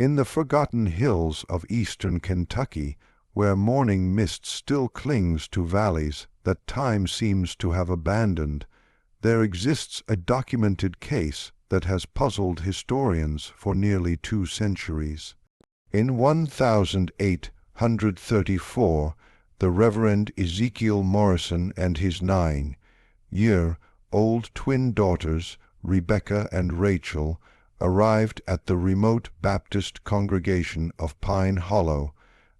In the forgotten hills of eastern Kentucky, where morning mist still clings to valleys that time seems to have abandoned, there exists a documented case that has puzzled historians for nearly 2 centuries. In 1834, the Reverend Ezekiel Morrison and his 9-year-old twin daughters, Rebecca and Rachel, arrived at the remote Baptist congregation of Pine Hollow,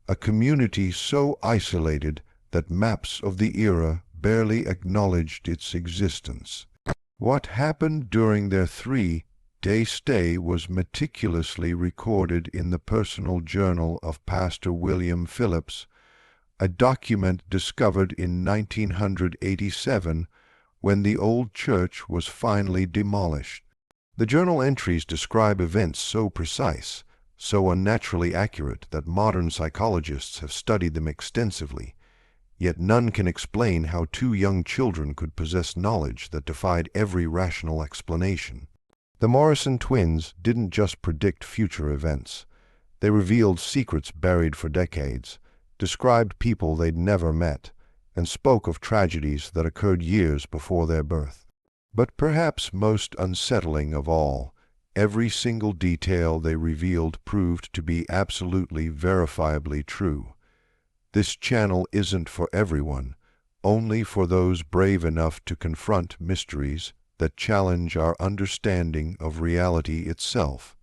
a community so isolated that maps of the era barely acknowledged its existence. What happened during their 3-day stay was meticulously recorded in the personal journal of Pastor William Phillips, a document discovered in 1987 when the old church was finally demolished. The journal entries describe events so precise, so unnaturally accurate that modern psychologists have studied them extensively, yet none can explain how 2 young children could possess knowledge that defied every rational explanation. The Morrison twins didn't just predict future events. They revealed secrets buried for decades, described people they'd never met, and spoke of tragedies that occurred years before their birth. But perhaps most unsettling of all, every single detail they revealed proved to be absolutely verifiably true. This channel isn't for everyone, only for those brave enough to confront mysteries that challenge our understanding of reality itself.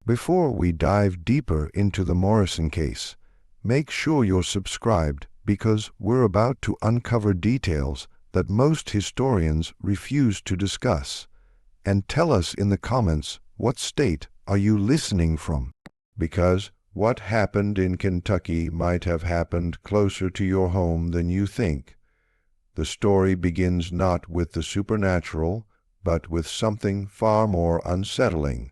Before we dive deeper into the Morrison case, make sure you're subscribed because we're about to uncover details that most historians refuse to discuss. And tell us in the comments, what state are you listening from? Because what happened in Kentucky might have happened closer to your home than you think. The story begins not with the supernatural, but with something far more unsettling: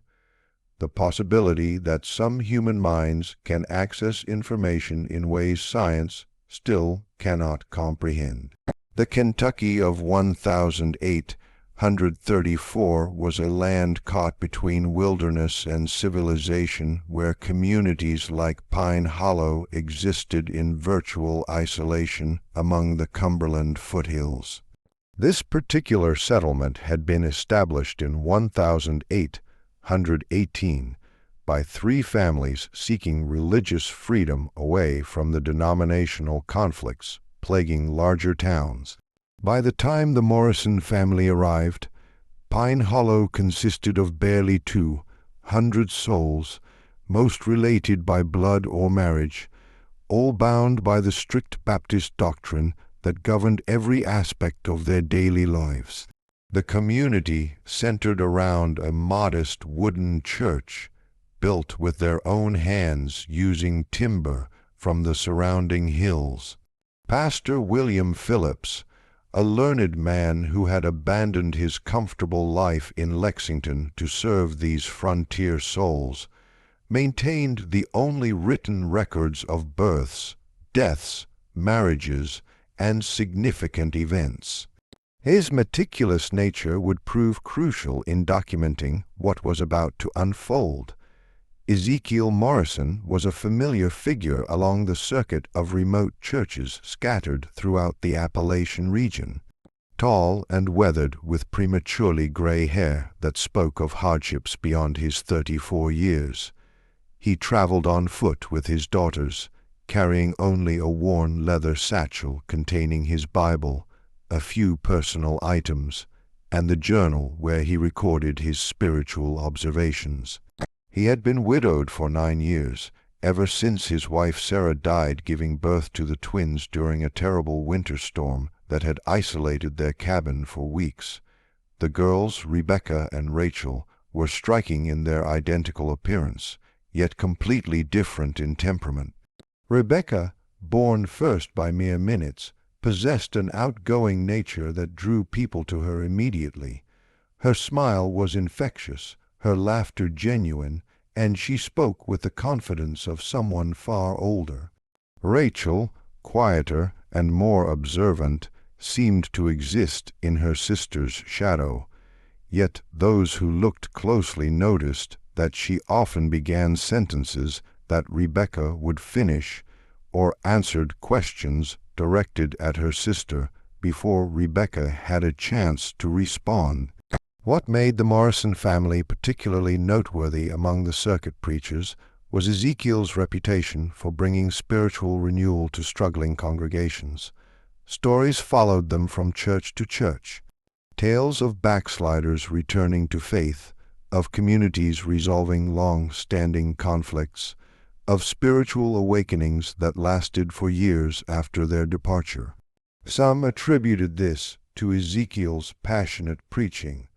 the possibility that some human minds can access information in ways science still cannot comprehend. The Kentucky of 1834 was a land caught between wilderness and civilization, where communities like Pine Hollow existed in virtual isolation among the Cumberland foothills. This particular settlement had been established in 1818 by 3 families seeking religious freedom away from the denominational conflicts plaguing larger towns. By the time the Morrison family arrived, Pine Hollow consisted of barely 200 souls, most related by blood or marriage, all bound by the strict Baptist doctrine that governed every aspect of their daily lives. The community centered around a modest wooden church, built with their own hands using timber from the surrounding hills. Pastor William Phillips, a learned man who had abandoned his comfortable life in Lexington to serve these frontier souls, maintained the only written records of births, deaths, marriages, and significant events. His meticulous nature would prove crucial in documenting what was about to unfold. Ezekiel Morrison was a familiar figure along the circuit of remote churches scattered throughout the Appalachian region. Tall and weathered, with prematurely gray hair that spoke of hardships beyond his 34 years, he traveled on foot with his daughters, carrying only a worn leather satchel containing his Bible, a few personal items, and the journal where he recorded his spiritual observations. He had been widowed for 9 years, ever since his wife Sarah died giving birth to the twins during a terrible winter storm that had isolated their cabin for weeks. The girls, Rebecca and Rachel, were striking in their identical appearance, yet completely different in temperament. Rebecca, born first by mere minutes, possessed an outgoing nature that drew people to her immediately. Her smile was infectious, her laughter genuine, and she spoke with the confidence of someone far older. Rachel, quieter and more observant, seemed to exist in her sister's shadow, yet those who looked closely noticed that she often began sentences that Rebecca would finish or answered questions directed at her sister before Rebecca had a chance to respond. What made the Morrison family particularly noteworthy among the circuit preachers was Ezekiel's reputation for bringing spiritual renewal to struggling congregations. Stories followed them from church to church. Tales of backsliders returning to faith, of communities resolving long-standing conflicts, of spiritual awakenings that lasted for years after their departure. Some attributed this to Ezekiel's passionate preaching,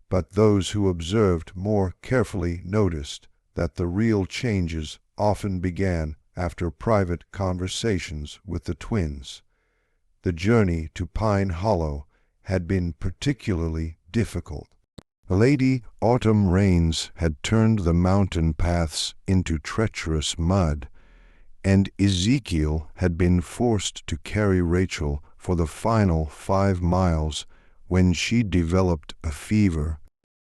but those who observed more carefully noticed that the real changes often began after private conversations with the twins. The journey to Pine Hollow had been particularly difficult. Lady Autumn rains had turned the mountain paths into treacherous mud, and Ezekiel had been forced to carry Rachel for the final 5 miles when she developed a fever.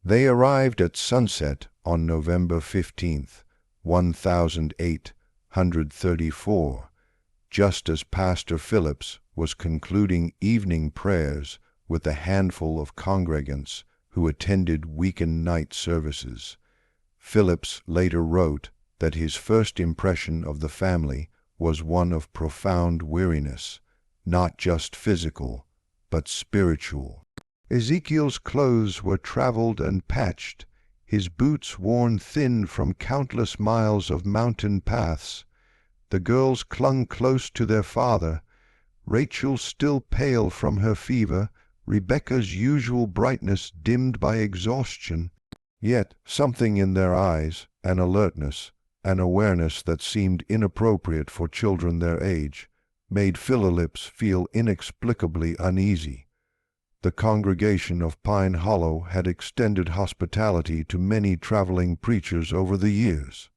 They arrived at sunset on November 15th, 1834, just as Pastor Phillips was concluding evening prayers with a handful of congregants who attended weekend night services. Phillips later wrote that his first impression of the family was one of profound weariness, not just physical, but spiritual. Ezekiel's clothes were traveled and patched, his boots worn thin from countless miles of mountain paths. The girls clung close to their father, Rachel still pale from her fever, Rebecca's usual brightness dimmed by exhaustion. Yet something in their eyes, an alertness, an awareness that seemed inappropriate for children their age, made Phillips feel inexplicably uneasy. The congregation of Pine Hollow had extended hospitality to many traveling preachers over the years.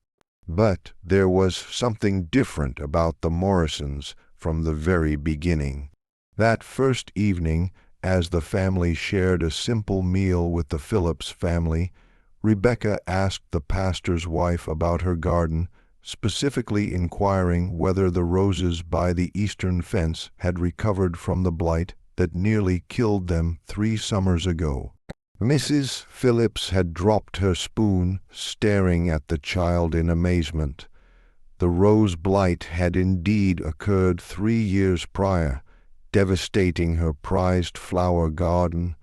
But there was something different about the Morrisons from the very beginning. That first evening, as the family shared a simple meal with the Phillips family, Rebecca asked the pastor's wife about her garden, specifically inquiring whether the roses by the eastern fence had recovered from the blight that nearly killed them 3 summers ago. Mrs. Phillips had dropped her spoon, staring at the child in amazement. The rose blight had indeed occurred 3 years prior, devastating her prized flower garden,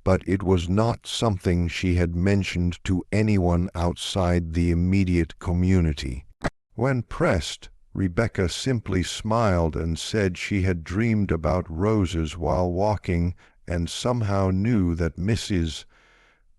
but it was not something she had mentioned to anyone outside the immediate community. When pressed, Rebecca simply smiled and said she had dreamed about roses while walking and somehow knew that Mrs.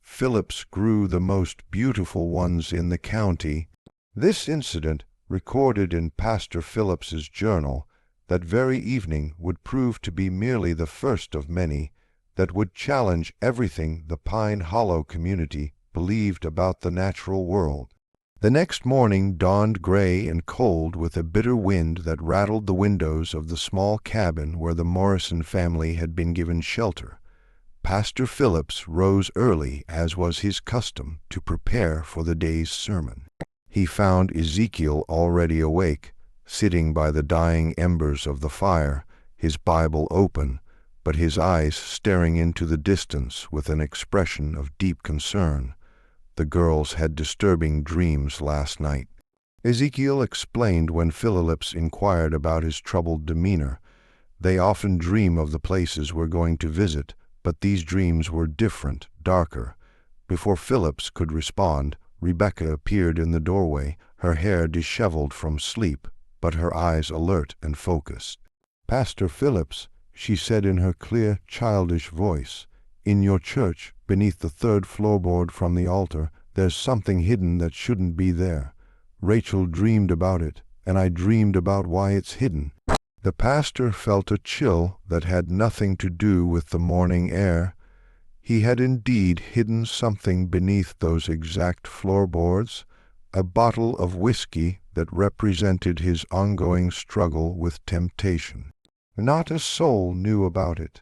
Phillips grew the most beautiful ones in the county. This incident, recorded in Pastor Phillips's journal, that very evening would prove to be merely the first of many that would challenge everything the Pine Hollow community believed about the natural world. The next morning dawned gray and cold with a bitter wind that rattled the windows of the small cabin where the Morrison family had been given shelter. Pastor Phillips rose early, as was his custom, to prepare for the day's sermon. He found Ezekiel already awake, sitting by the dying embers of the fire, his Bible open, but his eyes staring into the distance with an expression of deep concern. The girls had disturbing dreams last night. Ezekiel explained when Phillips inquired about his troubled demeanor. They often dream of the places we're going to visit, but these dreams were different, darker. Before Phillips could respond, Rebecca appeared in the doorway, her hair disheveled from sleep, but her eyes alert and focused. "Pastor Phillips," she said in her clear, childish voice, "in your church, beneath the 3rd floorboard from the altar, there's something hidden that shouldn't be there. Rachel dreamed about it, and I dreamed about why it's hidden." The pastor felt a chill that had nothing to do with the morning air. He had indeed hidden something beneath those exact floorboards, a bottle of whiskey that represented his ongoing struggle with temptation. Not a soul knew about it.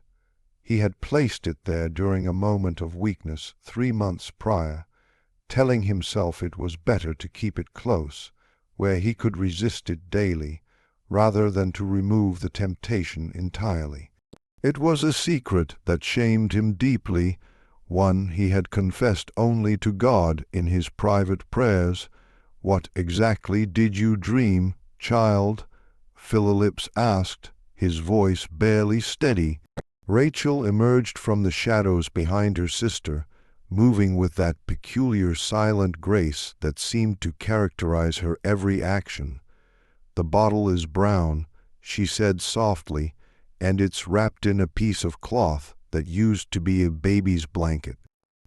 He had placed it there during a moment of weakness 3 months prior, telling himself it was better to keep it close, where he could resist it daily, rather than to remove the temptation entirely. It was a secret that shamed him deeply, one he had confessed only to God in his private prayers. "What exactly did you dream, child?" Phillips asked, his voice barely steady. Rachel emerged from the shadows behind her sister, moving with that peculiar silent grace that seemed to characterize her every action. "The bottle is brown," she said softly, "and it's wrapped in a piece of cloth that used to be a baby's blanket."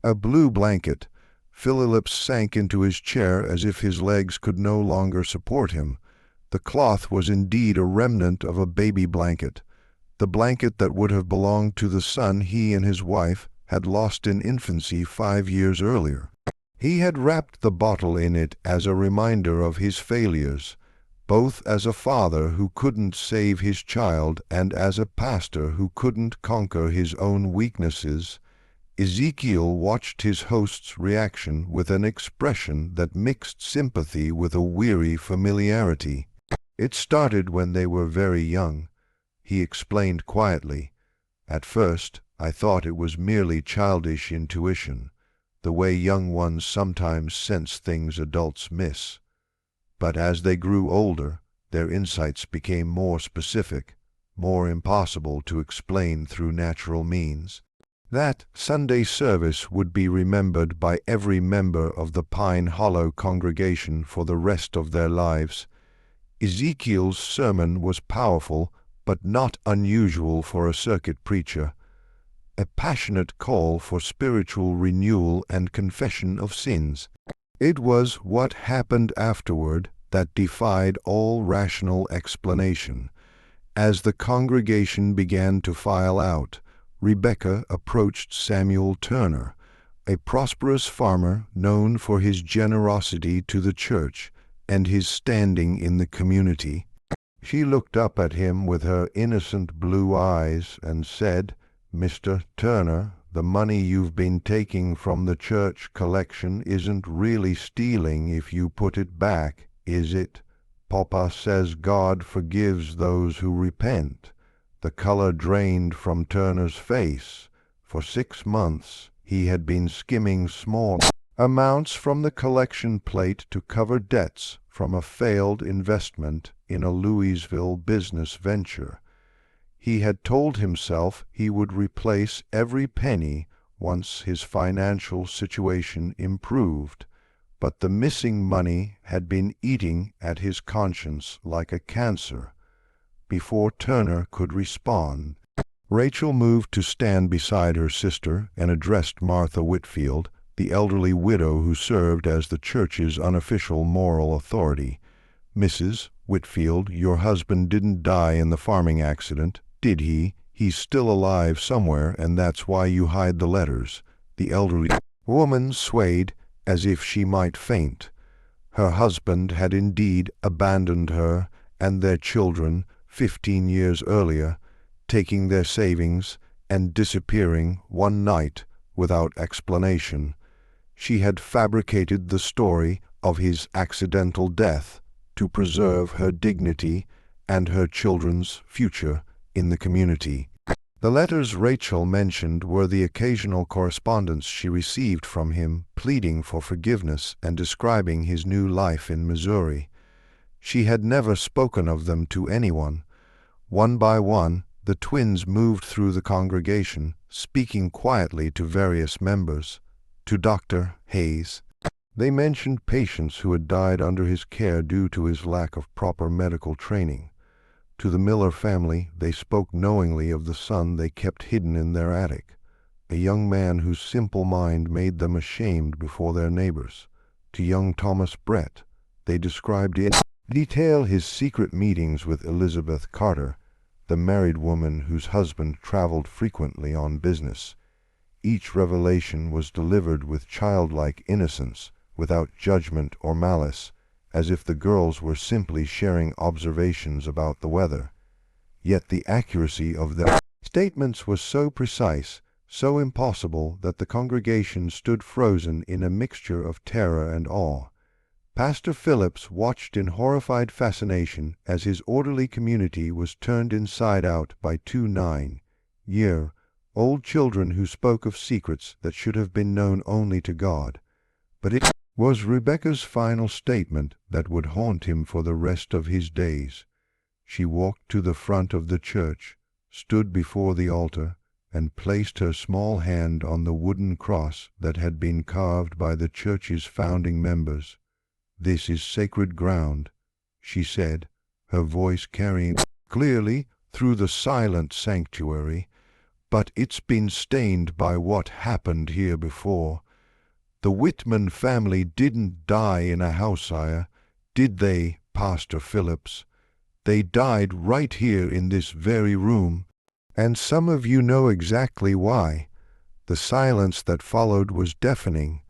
A blue blanket. Phillips sank into his chair as if his legs could no longer support him. The cloth was indeed a remnant of a baby blanket, the blanket that would have belonged to the son he and his wife had lost in infancy 5 years earlier. He had wrapped the bottle in it as a reminder of his failures, both as a father who couldn't save his child and as a pastor who couldn't conquer his own weaknesses. Ezekiel watched his host's reaction with an expression that mixed sympathy with a weary familiarity. "It started when they were very young," he explained quietly. "At first, I thought it was merely childish intuition, the way young ones sometimes sense things adults miss. But as they grew older, their insights became more specific, more impossible to explain through natural means. That Sunday service would be remembered by every member of the Pine Hollow congregation for the rest of their lives. Ezekiel's sermon was powerful, but not unusual for a circuit preacher, a passionate call for spiritual renewal and confession of sins. It was what happened afterward that defied all rational explanation. As the congregation began to file out, Rebecca approached Samuel Turner, a prosperous farmer known for his generosity to the church and his standing in the community. She looked up at him with her innocent blue eyes and said, "Mr. Turner, the money you've been taking from the church collection isn't really stealing if you put it back, is it? Papa says God forgives those who repent." The color drained from Turner's face. For 6 months he had been skimming small amounts from the collection plate to cover debts from a failed investment in a Louisville business venture. He had told himself he would replace every penny once his financial situation improved, but the missing money had been eating at his conscience like a cancer. Before Turner could respond, Rachel moved to stand beside her sister and addressed Martha Whitfield, the elderly widow who served as the church's unofficial moral authority. "Mrs. Whitfield, your husband didn't die in the farming accident, did he? He's still alive somewhere, and that's why you hide the letters." The elderly woman swayed as if she might faint. Her husband had indeed abandoned her and their children 15 years earlier, taking their savings and disappearing one night without explanation. She had fabricated the story of his accidental death to preserve her dignity and her children's future in the community. The letters Rachel mentioned were the occasional correspondence she received from him pleading for forgiveness and describing his new life in Missouri. She had never spoken of them to anyone. One by one, the twins moved through the congregation, speaking quietly to various members. To Dr. Hayes, they mentioned patients who had died under his care due to his lack of proper medical training. To the Miller family, they spoke knowingly of the son they kept hidden in their attic, a young man whose simple mind made them ashamed before their neighbors. To young Thomas Brett, they described in detail his secret meetings with Elizabeth Carter, the married woman whose husband traveled frequently on business. Each revelation was delivered with childlike innocence, without judgment or malice, as if the girls were simply sharing observations about the weather. Yet the accuracy of their statements was so precise so impossible that the congregation stood frozen in a mixture of terror and awe. Pastor Phillips watched in horrified fascination as his orderly community was turned inside out by two 9-year-old children who spoke of secrets that should have been known only to God. But it was Rebecca's final statement that would haunt him for the rest of his days. She walked to the front of the church, stood before the altar, and placed her small hand on the wooden cross that had been carved by the church's founding members. "This is sacred ground," she said, her voice carrying clearly through the silent sanctuary, "but it's been stained by what happened here before. The Whitman family didn't die in a house fire, did they, Pastor Phillips? They died right here in this very room, and some of you know exactly why." The silence that followed was deafening.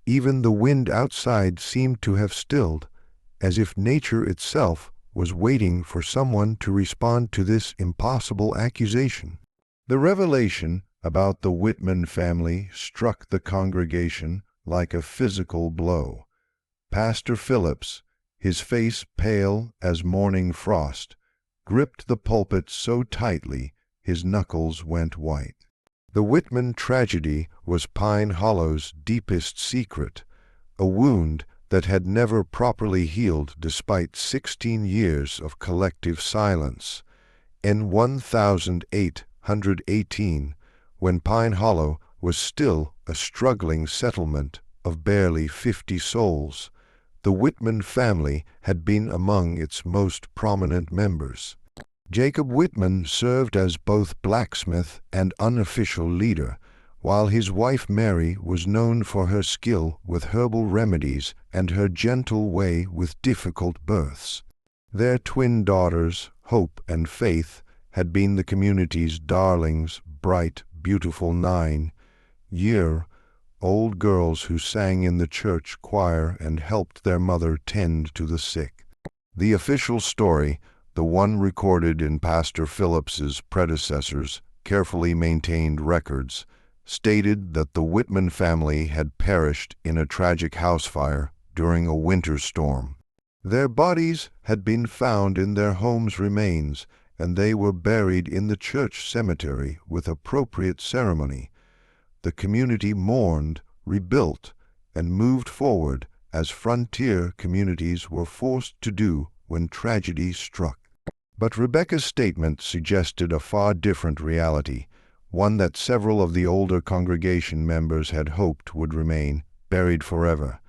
Even the wind outside seemed to have stilled, as if nature itself was waiting for someone to respond to this impossible accusation. The revelation about the Whitman family struck the congregation like a physical blow. Pastor Phillips, his face pale as morning frost, gripped the pulpit so tightly his knuckles went white. The Whitman tragedy was Pine Hollow's deepest secret, a wound that had never properly healed despite 16 years of collective silence. In 1818, when Pine Hollow was still a struggling settlement of barely 50 souls, the Whitman family had been among its most prominent members. Jacob Whitman served as both blacksmith and unofficial leader, while his wife Mary was known for her skill with herbal remedies and her gentle way with difficult births. Their twin daughters, Hope and Faith, had been the community's darlings, bright, beautiful 9-year-old girls who sang in the church choir and helped their mother tend to the sick. The official story, the one recorded in Pastor Phillips's predecessors' carefully maintained records, stated that the Whitman family had perished in a tragic house fire during a winter storm. Their bodies had been found in their home's remains, and they were buried in the church cemetery with appropriate ceremony. The community mourned, rebuilt, and moved forward as frontier communities were forced to do when tragedy struck. But Rebecca's statement suggested a far different reality, one that several of the older congregation members had hoped would remain buried forever.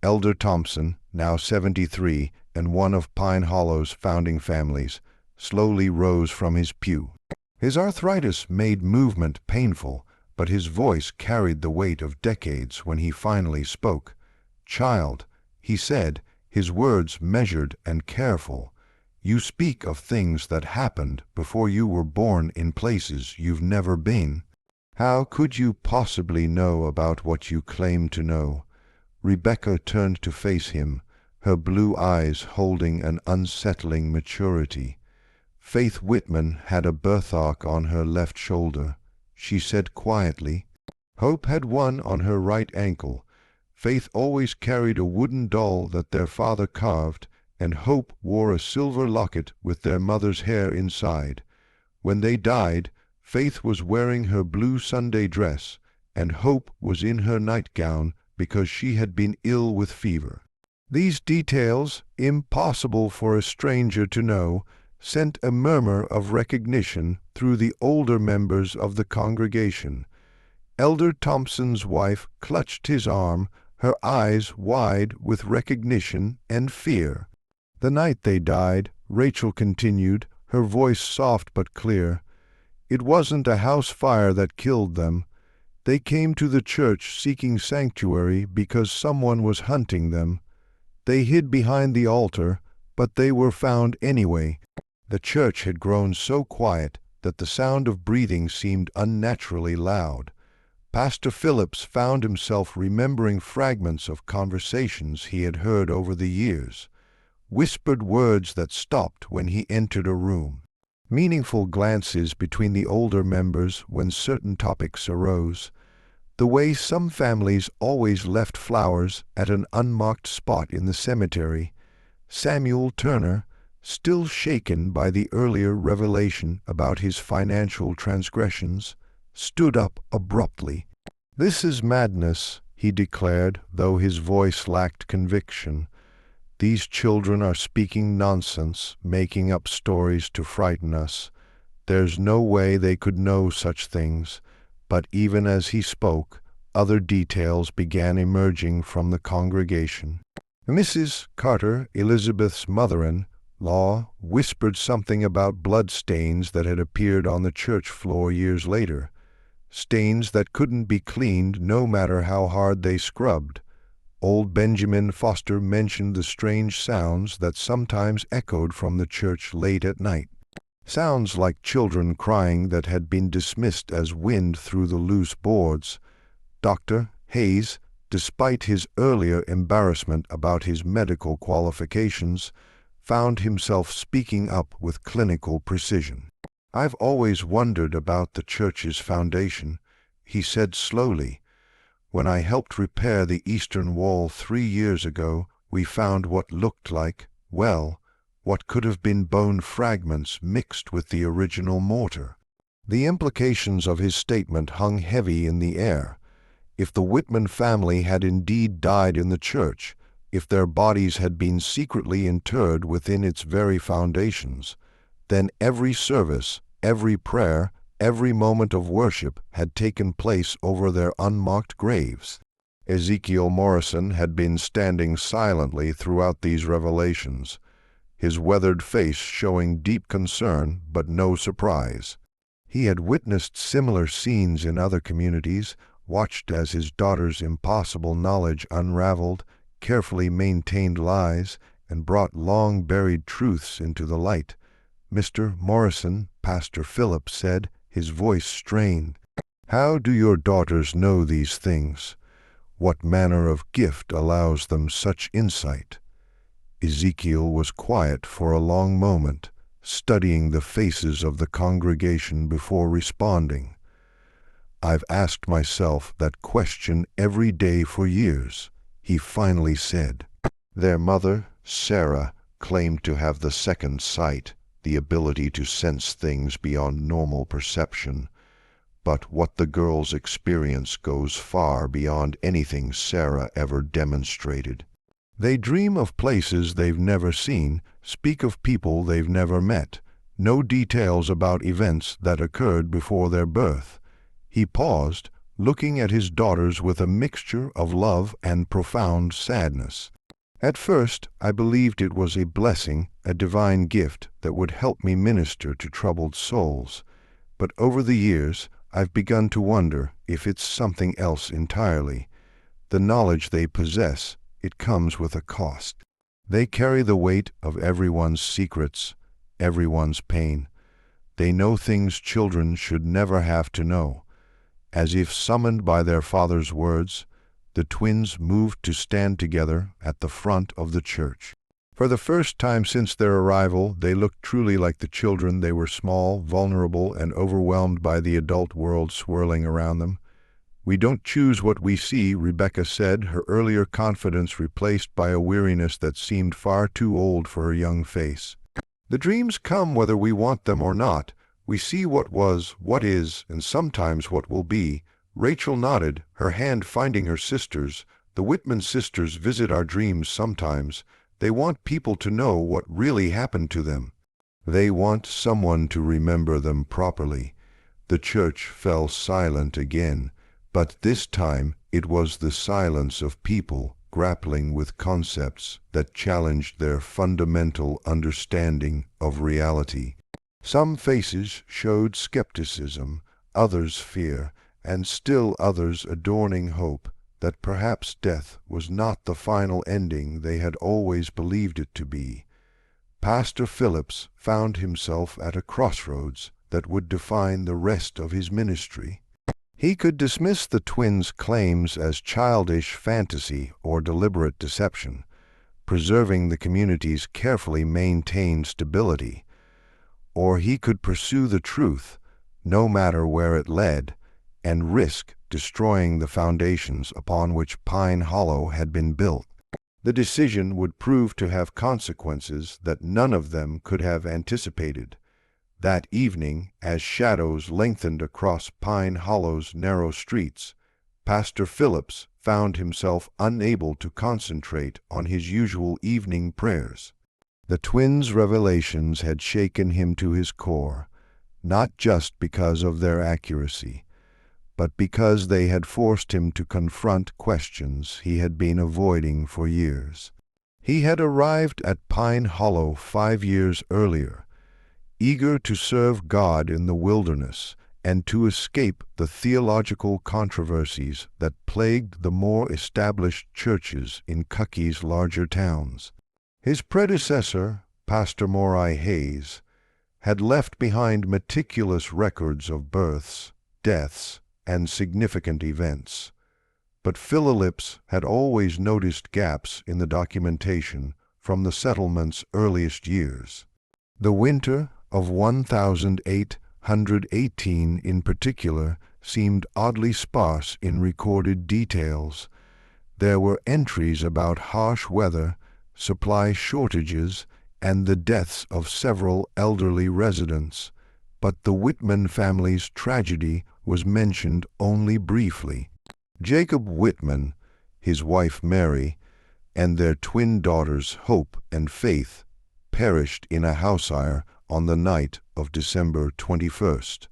Elder Thompson, now 73 and one of Pine Hollow's founding families, slowly rose from his pew. His arthritis made movement painful, but his voice carried the weight of decades when he finally spoke. "Child," he said, his words measured and careful, "you speak of things that happened before you were born in places you've never been. How could you possibly know about what you claim to know?" Rebecca turned to face him, her blue eyes holding an unsettling maturity. Faith Whitman had a birthmark on her left shoulder. She said quietly. Hope had one on her right ankle. Faith always carried a wooden doll that their father carved, and Hope wore a silver locket with their mother's hair inside. When they died, Faith was wearing her blue Sunday dress, and Hope was in her nightgown because she had been ill with fever. These details, impossible for a stranger to know, sent a murmur of recognition through the older members of the congregation. Elder Thompson's wife clutched his arm, her eyes wide with recognition and fear. "The night they died," Rachel continued, her voice soft but clear, "it wasn't a house fire that killed them. They came to the church seeking sanctuary because someone was hunting them. They hid behind the altar, but they were found anyway." The church had grown so quiet that the sound of breathing seemed unnaturally loud. Pastor Phillips found himself remembering fragments of conversations he had heard over the years, whispered words that stopped when he entered a room. Meaningful glances between the older members when certain topics arose. The way some families always left flowers at an unmarked spot in the cemetery. Samuel Turner, still shaken by the earlier revelation about his financial transgressions, stood up abruptly. "This is madness," he declared, though his voice lacked conviction. "These children are speaking nonsense, making up stories to frighten us. There's no way they could know such things." But even as he spoke, other details began emerging from the congregation. Mrs. Carter, Elizabeth's mother-in-law, whispered something about blood stains that had appeared on the church floor years later, stains that couldn't be cleaned no matter how hard they scrubbed. Old Benjamin Foster mentioned the strange sounds that sometimes echoed from the church late at night. Sounds like children crying that had been dismissed as wind through the loose boards. Dr. Hayes, despite his earlier embarrassment about his medical qualifications, found himself speaking up with clinical precision. "I've always wondered about the church's foundation," he said slowly. "When I helped repair the eastern wall 3 years ago, we found what looked like, well, what could have been bone fragments mixed with the original mortar." The implications of his statement hung heavy in the air. If the Whitman family had indeed died in the church, if their bodies had been secretly interred within its very foundations, then every service, every prayer, every moment of worship had taken place over their unmarked graves. Ezekiel Morrison had been standing silently throughout these revelations, his weathered face showing deep concern but no surprise. He had witnessed similar scenes in other communities, watched as his daughter's impossible knowledge unraveled, carefully maintained lies, and brought long-buried truths into the light. "Mr. Morrison," Pastor Phillips said, his voice strained, "how do your daughters know these things? What manner of gift allows them such insight?" Ezekiel was quiet for a long moment, studying the faces of the congregation before responding. "I've asked myself that question every day for years," he finally said. "Their mother, Sarah, claimed to have the second sight, the ability to sense things beyond normal perception. But what the girls experience goes far beyond anything Sarah ever demonstrated. They dream of places they've never seen, speak of people they've never met, no details about events that occurred before their birth." He paused, looking at his daughters with a mixture of love and profound sadness. "At first, I believed it was a blessing, a divine gift that would help me minister to troubled souls. But over the years, I've begun to wonder if it's something else entirely. The knowledge they possess, it comes with a cost. They carry the weight of everyone's secrets, everyone's pain. They know things children should never have to know." As if summoned by their father's words, the twins moved to stand together at the front of the church. For the first time since their arrival, they looked truly like the children. They were small, vulnerable, and overwhelmed by the adult world swirling around them. "We don't choose what we see," Rebecca said, her earlier confidence replaced by a weariness that seemed far too old for her young face. "The dreams come whether we want them or not. We see what was, what is, and sometimes what will be." Rachel nodded, her hand finding her sister's. "The Whitman sisters visit our dreams sometimes. They want people to know what really happened to them. They want someone to remember them properly." The church fell silent again, but this time it was the silence of people grappling with concepts that challenged their fundamental understanding of reality. Some faces showed skepticism, others fear, and still others adorning hope that perhaps death was not the final ending they had always believed it to be. Pastor Phillips found himself at a crossroads that would define the rest of his ministry. He could dismiss the twins' claims as childish fantasy or deliberate deception, preserving the community's carefully maintained stability, or he could pursue the truth, no matter where it led, and risk destroying the foundations upon which Pine Hollow had been built. The decision would prove to have consequences that none of them could have anticipated. That evening, as shadows lengthened across Pine Hollow's narrow streets, Pastor Phillips found himself unable to concentrate on his usual evening prayers. The twins' revelations had shaken him to his core, not just because of their accuracy, but because they had forced him to confront questions he had been avoiding for years. He had arrived at Pine Hollow 5 years earlier, eager to serve God in the wilderness and to escape the theological controversies that plagued the more established churches in Cuckey's larger towns. His predecessor, Pastor Morai Hayes, had left behind meticulous records of births, deaths, and significant events. But Phillips had always noticed gaps in the documentation from the settlement's earliest years. The winter of 1818 in particular seemed oddly sparse in recorded details. There were entries about harsh weather, supply shortages, and the deaths of several elderly residents, but the Whitman family's tragedy was mentioned only briefly. Jacob Whitman, his wife Mary, and their twin daughters Hope and Faith perished in a house fire on the night of December 21st.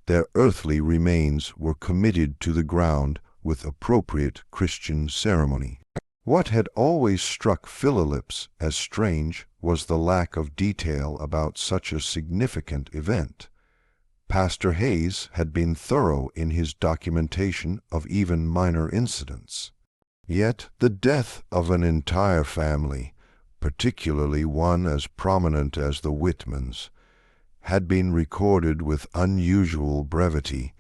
Their earthly remains were committed to the ground with appropriate Christian ceremony. What had always struck Phillips as strange was the lack of detail about such a significant event. Pastor Hayes had been thorough in his documentation of even minor incidents. Yet the death of an entire family, particularly one as prominent as the Whitmans, had been recorded with unusual brevity.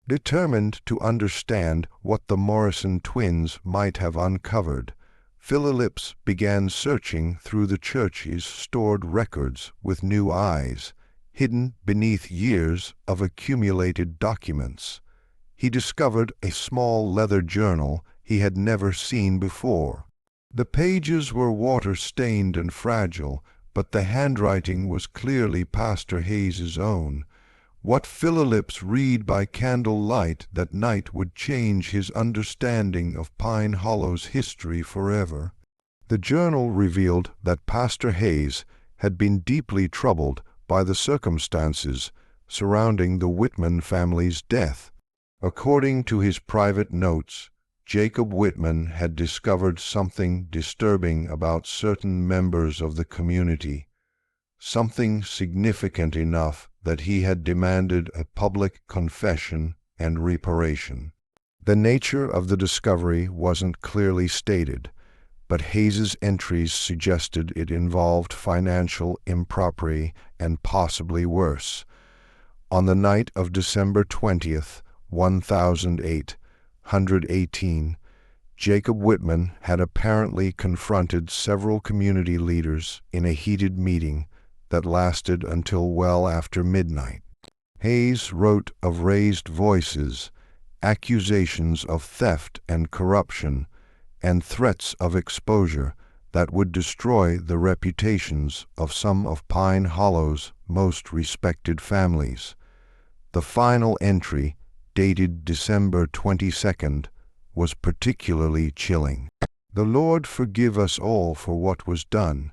Determined to understand what the Morrison twins might have uncovered, Phillips began searching through the church's stored records with new eyes, hidden beneath years of accumulated documents. He discovered a small leather journal he had never seen before. The pages were water-stained and fragile, but the handwriting was clearly Pastor Hayes's own. What Phillips read by candlelight that night would change his understanding of Pine Hollow's history forever. The journal revealed that Pastor Hayes had been deeply troubled by the circumstances surrounding the Whitman family's death. According to his private notes, Jacob Whitman had discovered something disturbing about certain members of the community, something significant enough that he had demanded a public confession and reparation. The nature of the discovery wasn't clearly stated, but Hayes's entries suggested it involved financial impropriety and possibly worse. On the night of December 20th, 1818, Jacob Whitman had apparently confronted several community leaders in a heated meeting that lasted until well after midnight. Hayes wrote of raised voices, accusations of theft and corruption, and threats of exposure that would destroy the reputations of some of Pine Hollow's most respected families. The final entry, dated December 22nd, was particularly chilling. "The Lord forgive us all for what was done.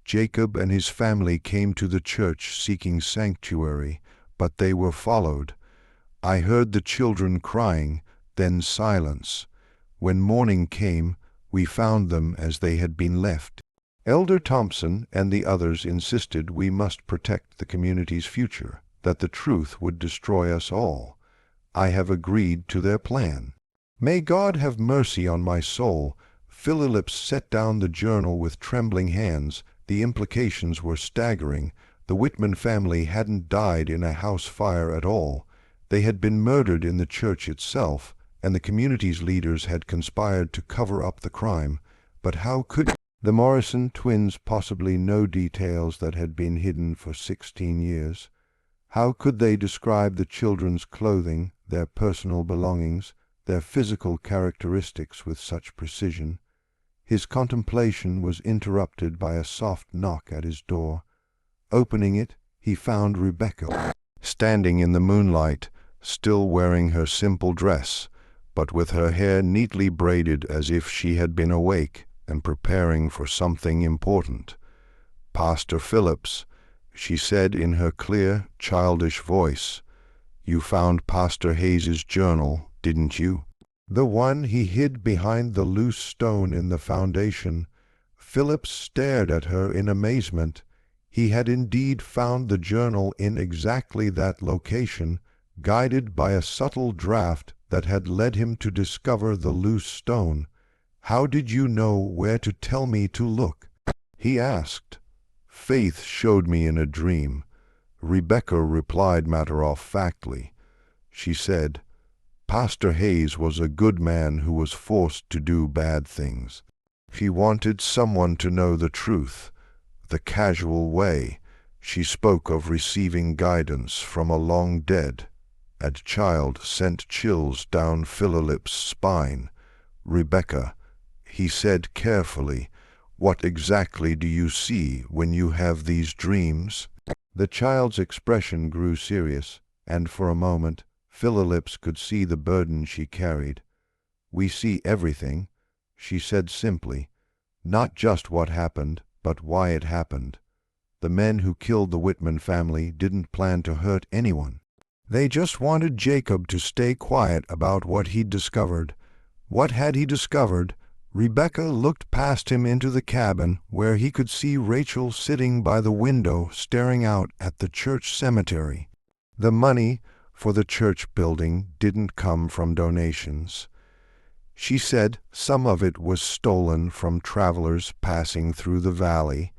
Jacob and his family came to the church seeking sanctuary, but they were followed. I heard the children crying, then silence. When morning came, we found them as they had been left. Elder Thompson and the others insisted we must protect the community's future, that the truth would destroy us all. I have agreed to their plan. May God have mercy on my soul." Phillips set down the journal with trembling hands. The implications were staggering. The Whitman family hadn't died in a house fire at all. They had been murdered in the church itself, and the community's leaders had conspired to cover up the crime. But how could The Morrison twins possibly know details that had been hidden for 16 years. How could they describe the children's clothing, their personal belongings, their physical characteristics with such precision? His contemplation was interrupted by a soft knock at his door. Opening it, he found Rebecca, standing in the moonlight, still wearing her simple dress, but with her hair neatly braided as if she had been awake and preparing for something important. "Pastor Phillips," she said in her clear, childish voice, "you found Pastor Hayes's journal, didn't you? The one he hid behind the loose stone in the foundation." Phillips stared at her in amazement. He had indeed found the journal in exactly that location, guided by a subtle draft that had led him to discover the loose stone. "How did you know where to tell me to look?" he asked. "Faith showed me in a dream," Rebecca replied matter-of-factly. She said, "Pastor Hayes was a good man who was forced to do bad things. He wanted someone to know the truth, the casual way." She spoke of receiving guidance from a long dead. A child sent chills down Philip's spine. "Rebecca," he said carefully, "what exactly do you see when you have these dreams?" The child's expression grew serious, and for a moment Phillips could see the burden she carried. "We see everything," she said simply, "not just what happened, but why it happened. The men who killed the Whitman family didn't plan to hurt anyone. They just wanted Jacob to stay quiet about what he'd discovered." What had he discovered? Rebecca looked past him into the cabin, where he could see Rachel sitting by the window staring out at the church cemetery. The money for the church building didn't come from donations. She said some of it was stolen from travelers passing through the valley.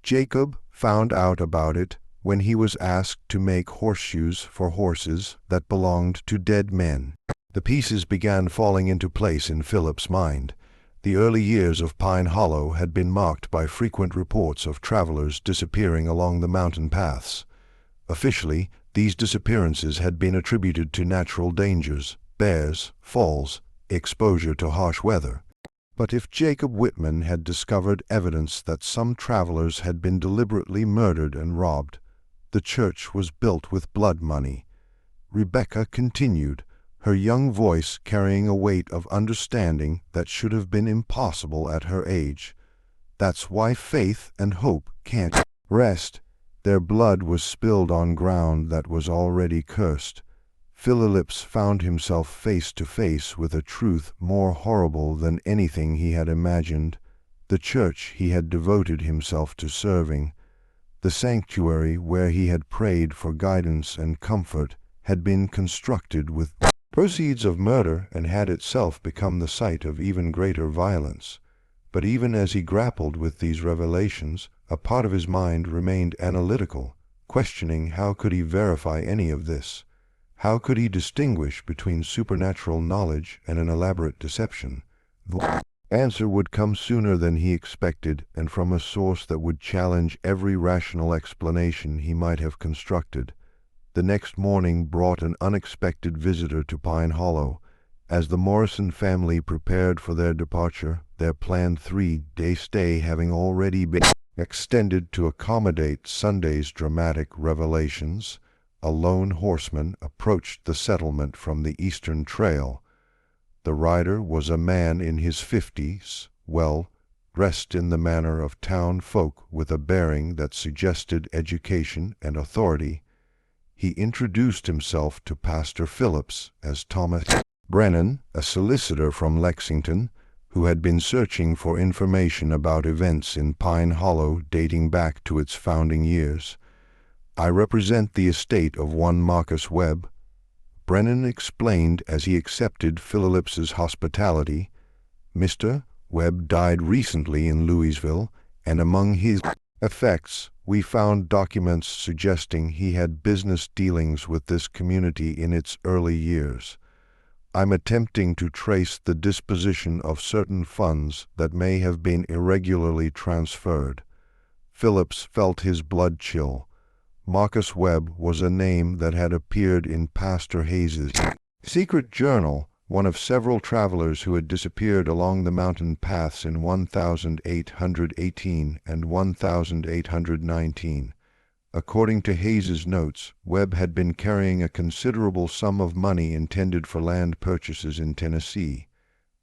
Jacob found out about it when he was asked to make horseshoes for horses that belonged to dead men. The pieces began falling into place in Philip's mind. The early years of Pine Hollow had been marked by frequent reports of travelers disappearing along the mountain paths. Officially, these disappearances had been attributed to natural dangers, bears, falls, exposure to harsh weather. But if Jacob Whitman had discovered evidence that some travelers had been deliberately murdered and robbed, the church was built with blood money. Rebecca continued, her young voice carrying a weight of understanding that should have been impossible at her age. "That's why faith and hope can't rest. Their blood was spilled on ground that was already cursed." Phillips found himself face to face with a truth more horrible than anything he had imagined. The church he had devoted himself to serving, the sanctuary where he had prayed for guidance and comfort, had been constructed with proceeds of murder and had itself become the site of even greater violence. But even as he grappled with these revelations, a part of his mind remained analytical, questioning how could he verify any of this? How could he distinguish between supernatural knowledge and an elaborate deception? The answer would come sooner than he expected, and from a source that would challenge every rational explanation he might have constructed. The next morning brought an unexpected visitor to Pine Hollow. As the Morrison family prepared for their departure, their planned 3-day stay having already been extended to accommodate Sunday's dramatic revelations, a lone horseman approached the settlement from the eastern trail. The rider was a man in his 50s, well, dressed in the manner of town folk with a bearing that suggested education and authority. He introduced himself to Pastor Phillips as Thomas Brennan, a solicitor from Lexington, who had been searching for information about events in Pine Hollow dating back to its founding years. "I represent the estate of one Marcus Webb," Brennan explained as he accepted Phillips's hospitality. "Mr. Webb died recently in Louisville, and among his effects we found documents suggesting he had business dealings with this community in its early years. I'm attempting to trace the disposition of certain funds that may have been irregularly transferred. Phillips felt his blood chill. Marcus Webb was a name that had appeared in Pastor Hayes's secret journal, one of several travelers who had disappeared along the mountain paths in 1818 and 1819. According to Hayes's notes, Webb had been carrying a considerable sum of money intended for land purchases in Tennessee.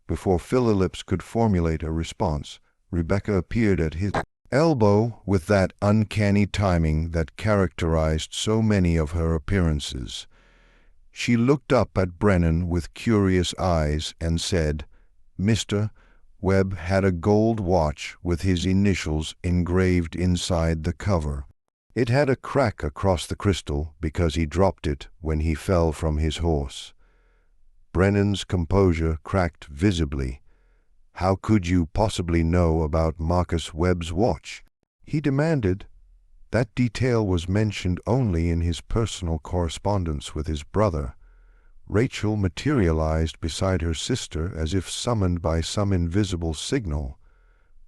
Before Phillips could formulate a response, Rebecca appeared at his elbow with that uncanny timing that characterized so many of her appearances. She looked up at Brennan with curious eyes and said, "Mr. Webb had a gold watch with his initials engraved inside the cover. It had a crack across the crystal because he dropped it when he fell from his horse." Brennan's composure cracked visibly. "How could you possibly know about Marcus Webb's watch?" he demanded. That detail was mentioned only in his personal correspondence with his brother. Rachel materialized beside her sister as if summoned by some invisible signal.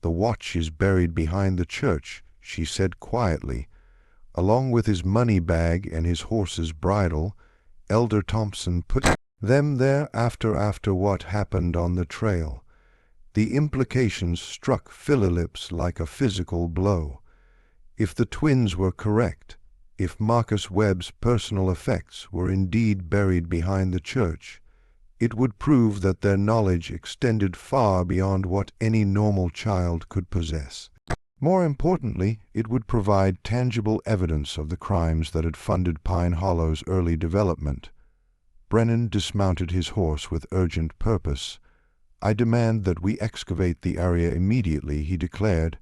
"The watch is buried behind the church," she said quietly. "Along with his money bag and his horse's bridle. Elder Thompson put them there after what happened on the trail." The implications struck Phillips like a physical blow. If the twins were correct, if Marcus Webb's personal effects were indeed buried behind the church, it would prove that their knowledge extended far beyond what any normal child could possess. More importantly, it would provide tangible evidence of the crimes that had funded Pine Hollow's early development. Brennan dismounted his horse with urgent purpose. "I demand that we excavate the area immediately," he declared.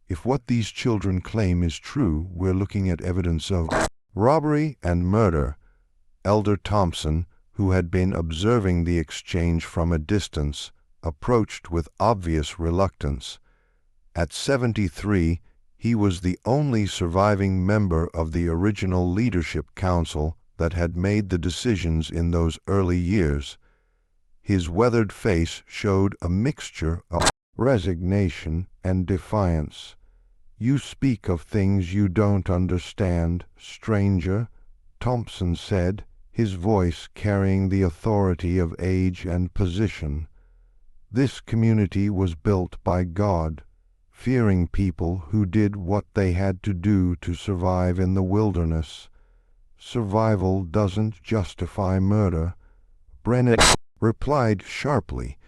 "If what these children claim is true, we're looking at evidence of robbery and murder." Elder Thompson, who had been observing the exchange from a distance, approached with obvious reluctance. At 73, he was the only surviving member of the original leadership council that had made the decisions in those early years. His weathered face showed a mixture of resignation and defiance. "You speak of things you don't understand, stranger," Thompson said, his voice carrying the authority of age and position. "This community was built by God, fearing people who did what they had to do to survive in the wilderness. Survival doesn't justify murder." Brennan replied sharply,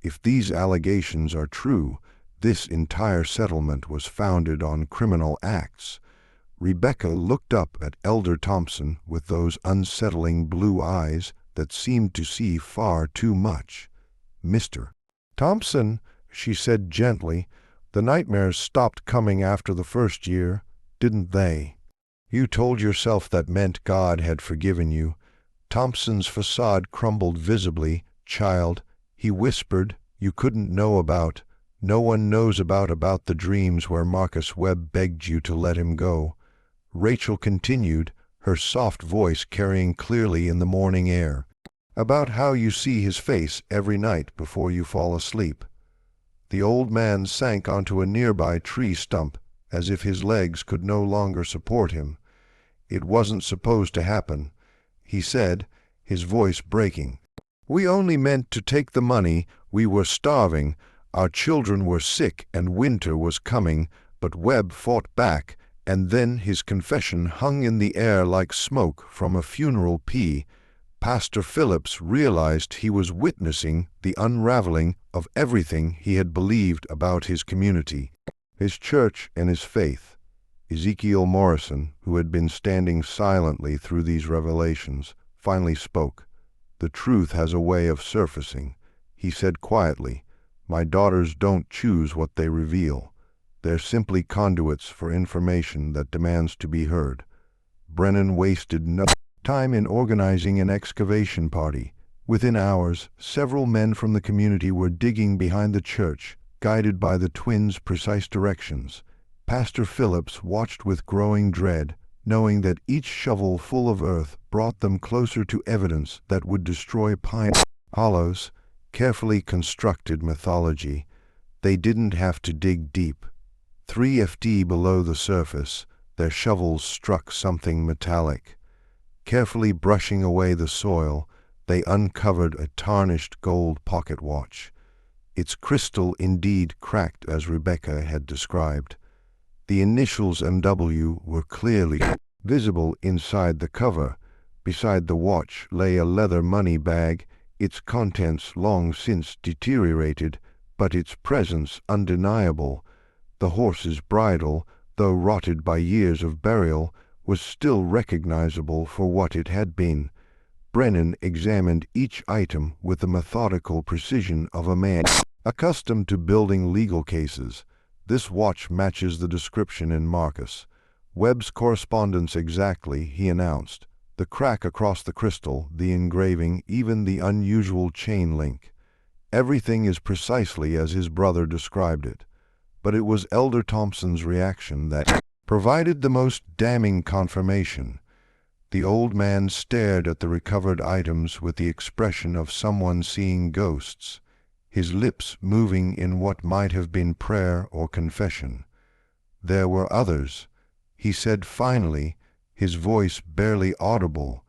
"If these allegations are true, this entire settlement was founded on criminal acts." Rebecca looked up at Elder Thompson with those unsettling blue eyes that seemed to see far too much. "Mr. Thompson," she said gently, "the nightmares stopped coming after the first year, didn't they? You told yourself that meant God had forgiven you." Thompson's facade crumbled visibly. "Child," he whispered, "you couldn't know about. No one knows about the dreams where Marcus Webb begged you to let him go." Rachel continued, her soft voice carrying clearly in the morning air. "About how you see his face every night before you fall asleep." The old man sank onto a nearby tree stump, as if his legs could no longer support him. "It wasn't supposed to happen," he said, his voice breaking. "We only meant to take the money. We were starving. Our children were sick and winter was coming, but Webb fought back, and then his confession hung in the air like smoke from a funeral pea. Pastor Phillips realized he was witnessing the unraveling of everything he had believed about his community, his church and his faith. Ezekiel Morrison, who had been standing silently through these revelations, finally spoke. "The truth has a way of surfacing," he said quietly. "My daughters don't choose what they reveal. They're simply conduits for information that demands to be heard." Brennan wasted no time in organizing an excavation party. Within hours, several men from the community were digging behind the church, guided by the twins' precise directions. Pastor Phillips watched with growing dread, knowing that each shovel full of earth brought them closer to evidence that would destroy Pine hollows, carefully constructed mythology. They didn't have to dig deep. 3 ft below the surface, their shovels struck something metallic. Carefully brushing away the soil, they uncovered a tarnished gold pocket watch. Its crystal indeed cracked as Rebecca had described. The initials MW were clearly visible inside the cover. Beside the watch lay a leather money bag, its contents long since deteriorated, but its presence undeniable. The horse's bridle, though rotted by years of burial, was still recognizable for what it had been. Brennan examined each item with the methodical precision of a man accustomed to building legal cases. This watch matches the description in Marcus. Webb's correspondence exactly, he announced. The crack across the crystal, the engraving, even the unusual chain link. Everything is precisely as his brother described it. But it was Elder Thompson's reaction that provided the most damning confirmation. The old man stared at the recovered items with the expression of someone seeing ghosts, his lips moving in what might have been prayer or confession. There were others, he said finally, his voice barely audible.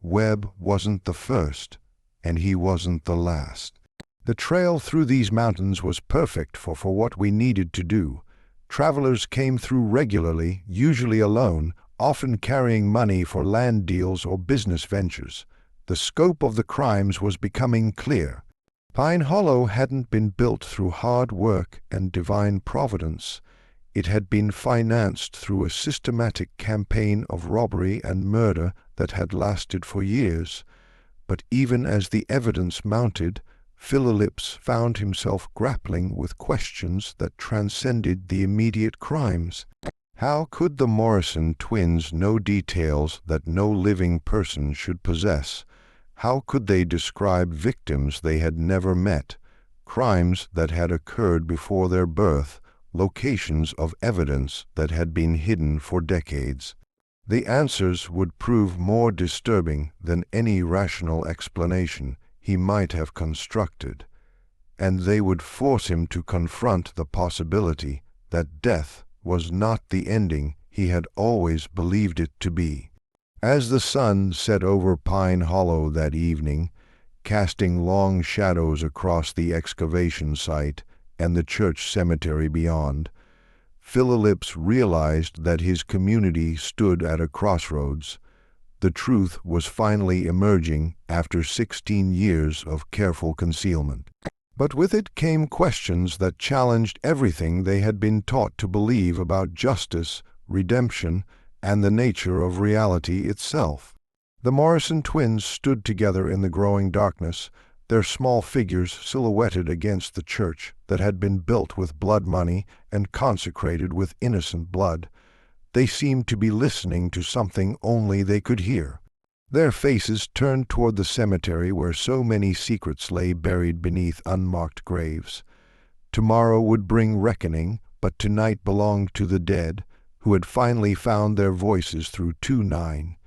Webb wasn't the first, and he wasn't the last. The trail through these mountains was perfect for what we needed to do. Travelers came through regularly, usually alone, often carrying money for land deals or business ventures. The scope of the crimes was becoming clear. Pine Hollow hadn't been built through hard work and divine providence. It had been financed through a systematic campaign of robbery and murder that had lasted for years. But even as the evidence mounted, Phillips found himself grappling with questions that transcended the immediate crimes. How could the Morrison twins know details that no living person should possess? How could they describe victims they had never met, crimes that had occurred before their birth, locations of evidence that had been hidden for decades? The answers would prove more disturbing than any rational explanation he might have constructed, and they would force him to confront the possibility that death was not the ending he had always believed it to be. As the sun set over Pine Hollow that evening, casting long shadows across the excavation site and the church cemetery beyond, Phillips realized that his community stood at a crossroads. The truth was finally emerging after 16 years of careful concealment. But with it came questions that challenged everything they had been taught to believe about justice, redemption, and the nature of reality itself. The Morrison twins stood together in the growing darkness, their small figures silhouetted against the church that had been built with blood money and consecrated with innocent blood. They seemed to be listening to something only they could hear. Their faces turned toward the cemetery where so many secrets lay buried beneath unmarked graves. Tomorrow would bring reckoning, but tonight belonged to the dead, who had finally found their voices through 2-9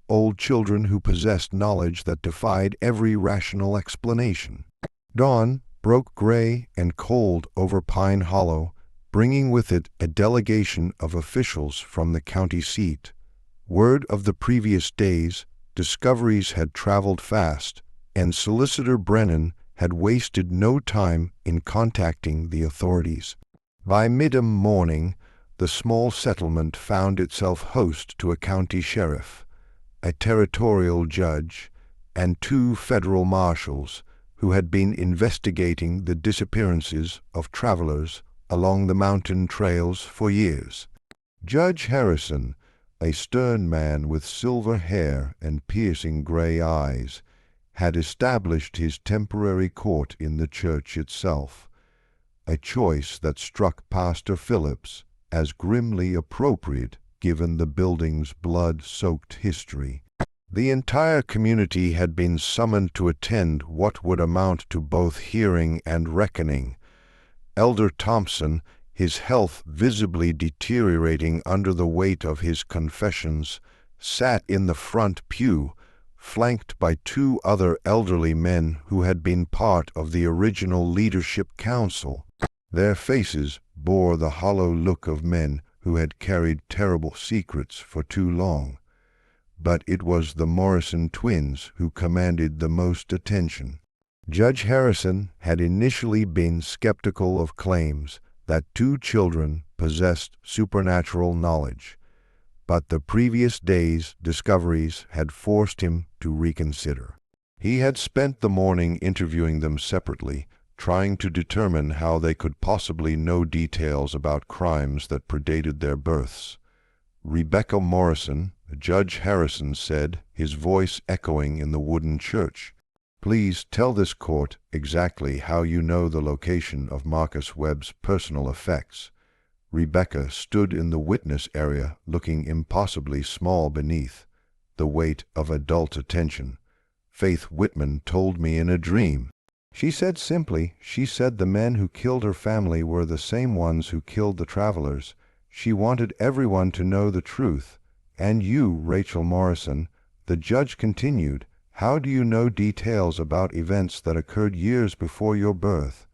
old children who possessed knowledge that defied every rational explanation. Dawn broke gray and cold over Pine Hollow, bringing with it a delegation of officials from the county seat. Word of the previous days, discoveries had traveled fast, and Solicitor Brennan had wasted no time in contacting the authorities. By mid-morning, the small settlement found itself host to a county sheriff, a territorial judge, and 2 federal marshals who had been investigating the disappearances of travelers along the mountain trails for years. Judge Harrison, a stern man with silver hair and piercing gray eyes, had established his temporary court in the church itself, a choice that struck Pastor Phillips as grimly appropriate given the building's blood-soaked history. The entire community had been summoned to attend what would amount to both hearing and reckoning. Elder Thompson, his health visibly deteriorating under the weight of his confessions, sat in the front pew, flanked by two other elderly men who had been part of the original leadership council. Their faces bore the hollow look of men who had carried terrible secrets for too long. But it was the Morrison twins who commanded the most attention. Judge Harrison had initially been skeptical of claims that two children possessed supernatural knowledge, but the previous day's discoveries had forced him to reconsider. He had spent the morning interviewing them separately, trying to determine how they could possibly know details about crimes that predated their births. Rebecca Morrison, Judge Harrison said, his voice echoing in the wooden church. Please tell this court exactly how you know the location of Marcus Webb's personal effects. Rebecca stood in the witness area, looking impossibly small beneath the weight of adult attention. Faith Whitman told me in a dream. She said simply, she said the men who killed her family were the same ones who killed the travelers. She wanted everyone to know the truth. And you, Rachel Morrison, the judge continued, how do you know details about events that occurred years before your birth?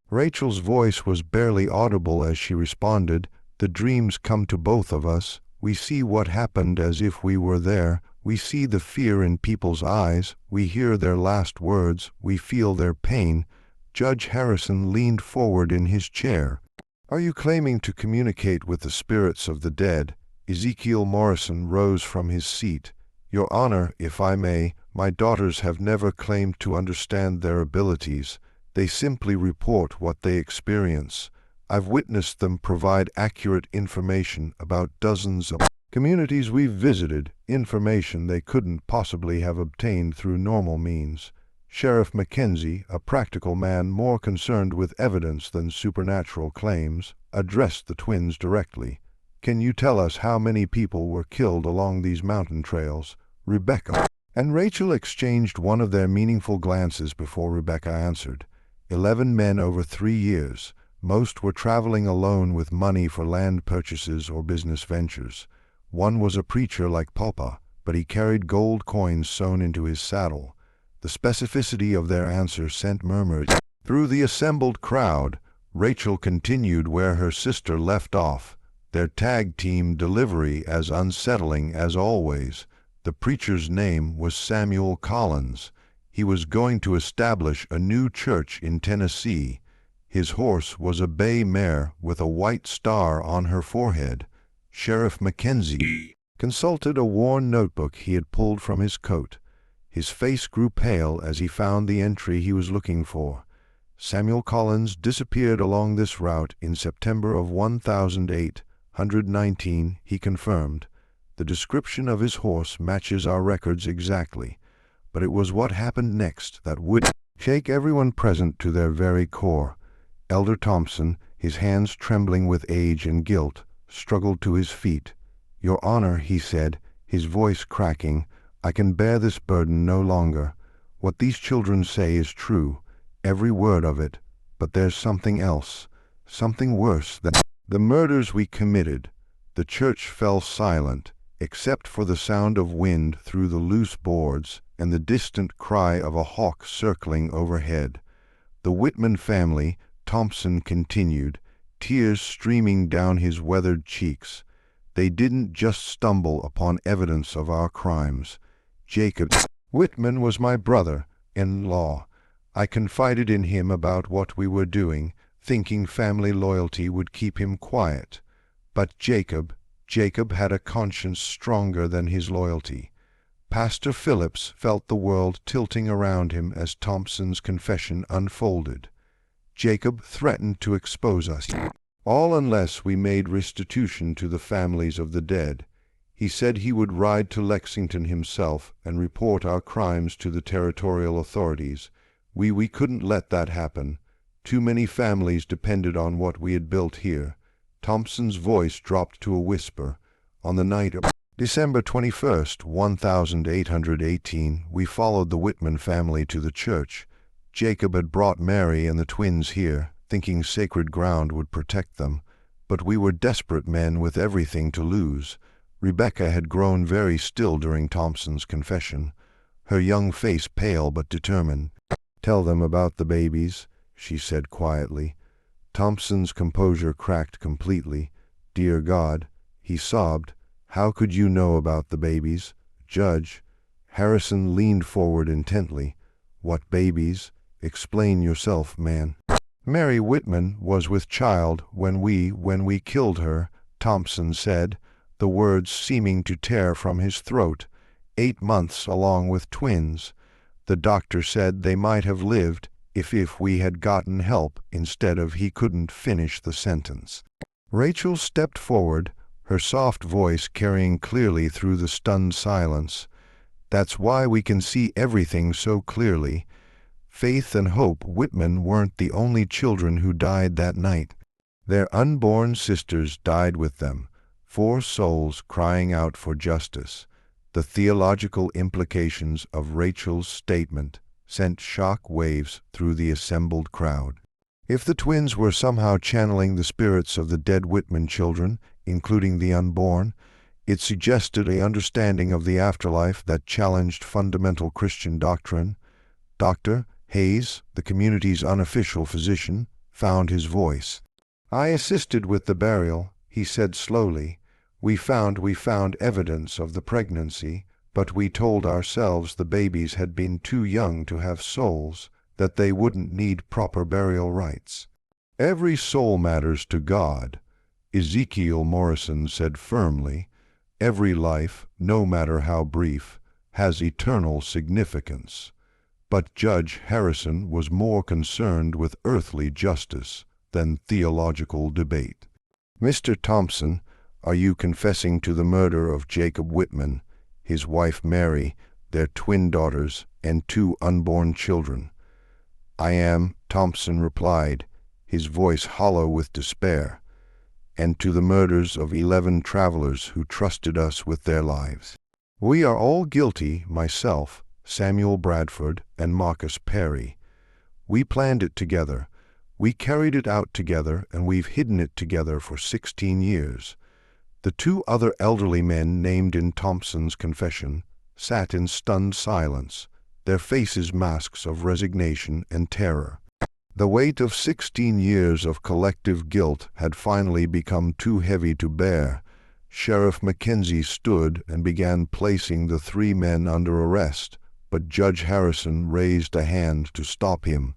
Rachel's voice was barely audible as she responded, the dreams come to both of us. We see what happened as if we were there. We see the fear in people's eyes. We hear their last words. We feel their pain. Judge Harrison leaned forward in his chair. Are you claiming to communicate with the spirits of the dead? Ezekiel Morrison rose from his seat. Your Honor, if I may, my daughters have never claimed to understand their abilities. They simply report what they experience. I've witnessed them provide accurate information about dozens of communities we've visited, information they couldn't possibly have obtained through normal means. Sheriff Mackenzie, a practical man more concerned with evidence than supernatural claims, addressed the twins directly. Can you tell us how many people were killed along these mountain trails? Rebecca and Rachel exchanged one of their meaningful glances before Rebecca answered. 11 men over 3 years. Most were traveling alone with money for land purchases or business ventures. One was a preacher like Papa, but he carried gold coins sewn into his saddle. The specificity of their answer sent murmurs through the assembled crowd. Rachel continued where her sister left off, their tag team delivery as unsettling as always. The preacher's name was Samuel Collins. He was going to establish a new church in Tennessee. His horse was a bay mare with a white star on her forehead. Sheriff Mackenzie consulted a worn notebook he had pulled from his coat. His face grew pale as he found the entry he was looking for. Samuel Collins disappeared along this route in September of 1819, he confirmed. The description of his horse matches our records exactly. But it was what happened next that would shake everyone present to their very core. Elder Thompson, his hands trembling with age and guilt, struggled to his feet. Your Honor, he said, his voice cracking, I can bear this burden no longer. What these children say is true, every word of it, but there's something else, something worse than the murders we committed. The church fell silent, except for the sound of wind through the loose boards and the distant cry of a hawk circling overhead. The Whitman family, Thompson continued, tears streaming down his weathered cheeks. They didn't just stumble upon evidence of our crimes. Jacob Whitman was my brother-in-law. I confided in him about what we were doing, thinking family loyalty would keep him quiet. But Jacob had a conscience stronger than his loyalty. Pastor Phillips felt the world tilting around him as Thompson's confession unfolded. Jacob threatened to expose us, all unless we made restitution to the families of the dead. He said he would ride to Lexington himself and report our crimes to the territorial authorities. We couldn't let that happen. Too many families depended on what we had built here. Thompson's voice dropped to a whisper. On the night of December 21st, 1818, we followed the Whitman family to the church. Jacob had brought Mary and the twins here, thinking sacred ground would protect them. But we were desperate men with everything to lose. Rebecca had grown very still during Thompson's confession. her young face pale but determined. "Tell them about the babies," she said quietly. Thompson's composure cracked completely. "Dear God," he sobbed, "how could you know about the babies?" "Judge." Harrison leaned forward intently. "What babies? Explain yourself, man." "Mary Whitman was with child when we killed her," Thompson said, the words seeming to tear from his throat. 8 months along with twins. The doctor said they might have lived if we had gotten help instead of." He couldn't finish the sentence. Rachel stepped forward, her soft voice carrying clearly through the stunned silence. "That's why we can see everything so clearly. Faith and Hope Whitman weren't the only children who died that night. Their unborn sisters died with them, 4 souls crying out for justice." The theological implications of Rachel's statement sent shock waves through the assembled crowd. If the twins were somehow channeling the spirits of the dead Whitman children, including the unborn, it suggested an understanding of the afterlife that challenged fundamental Christian doctrine. Dr. Hayes, the community's unofficial physician, found his voice. "I assisted with the burial," he said slowly. We found evidence of the pregnancy, but we told ourselves the babies had been too young to have souls, that they wouldn't need proper burial rites." "Every soul matters to God," Ezekiel Morrison said firmly. "Every life, no matter how brief, has eternal significance." But Judge Harrison was more concerned with earthly justice than theological debate. "Mr. Thompson, are you confessing to the murder of Jacob Whitman, his wife Mary, their twin daughters, and 2 unborn children?" "I am," Thompson replied, his voice hollow with despair. "And to the murders of 11 travelers who trusted us with their lives." "We are all guilty, myself, Samuel Bradford, and Marcus Perry. We planned it together. We carried it out together, and we've hidden it together for 16 years. The 2 other elderly men named in Thompson's confession sat in stunned silence, their faces masks of resignation and terror. The weight of 16 years of collective guilt had finally become too heavy to bear. Sheriff Mackenzie stood and began placing the 3 men under arrest, but Judge Harrison raised a hand to stop him.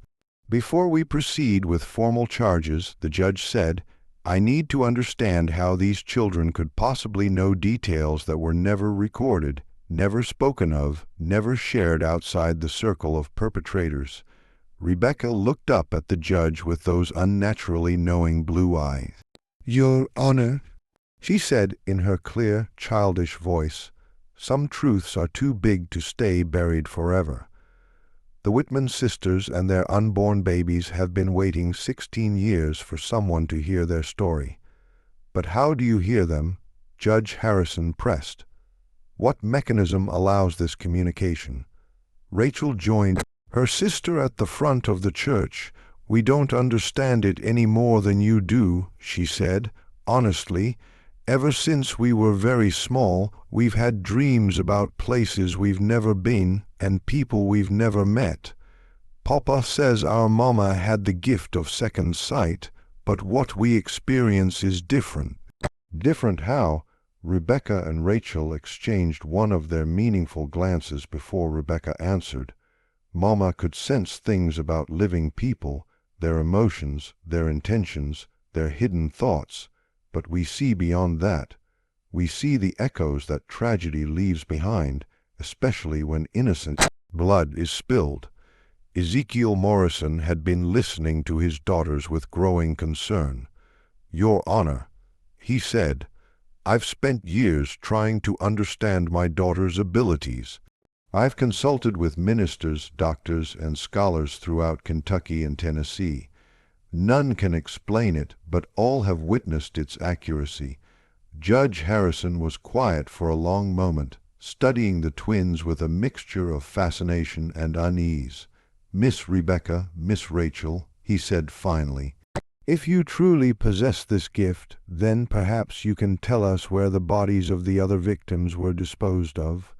"Before we proceed with formal charges," the judge said, "I need to understand how these children could possibly know details that were never recorded, never spoken of, never shared outside the circle of perpetrators." Rebecca looked up at the judge with those unnaturally knowing blue eyes. "Your Honor," she said in her clear, childish voice, "some truths are too big to stay buried forever. The Whitman sisters and their unborn babies have been waiting 16 years for someone to hear their story. But how do you hear them?" Judge Harrison pressed. "What mechanism allows this communication?" Rachel joined her sister at the front of the church. "We don't understand it any more than you do," she said. "Honestly, ever since we were very small, we've had dreams about places we've never been and people we've never met. Papa says our mama had the gift of second sight, but what we experience is different." "Different how?" Rebecca and Rachel exchanged one of their meaningful glances before Rebecca answered. Mama could sense things about living people, their emotions, their intentions, their hidden thoughts, but we see beyond that. We see the echoes that tragedy leaves behind, especially when innocent blood is spilled. Ezekiel Morrison had been listening to his daughters with growing concern. "Your Honor," he said, "I've spent years trying to understand my daughter's abilities. I've consulted with ministers, doctors, and scholars throughout Kentucky and Tennessee. None can explain it, but all have witnessed its accuracy." Judge Harrison was quiet for a long moment, studying the twins with a mixture of fascination and unease. "Miss Rebecca, Miss Rachel," he said finally, "if you truly possess this gift, then perhaps you can tell us where the bodies of the other victims were disposed of."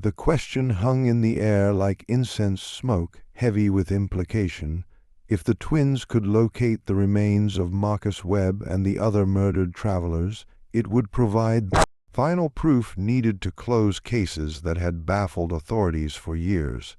The question hung in the air like incense smoke, heavy with implication. If the twins could locate the remains of Marcus Webb and the other murdered travelers, it would provide final proof needed to close cases that had baffled authorities for years.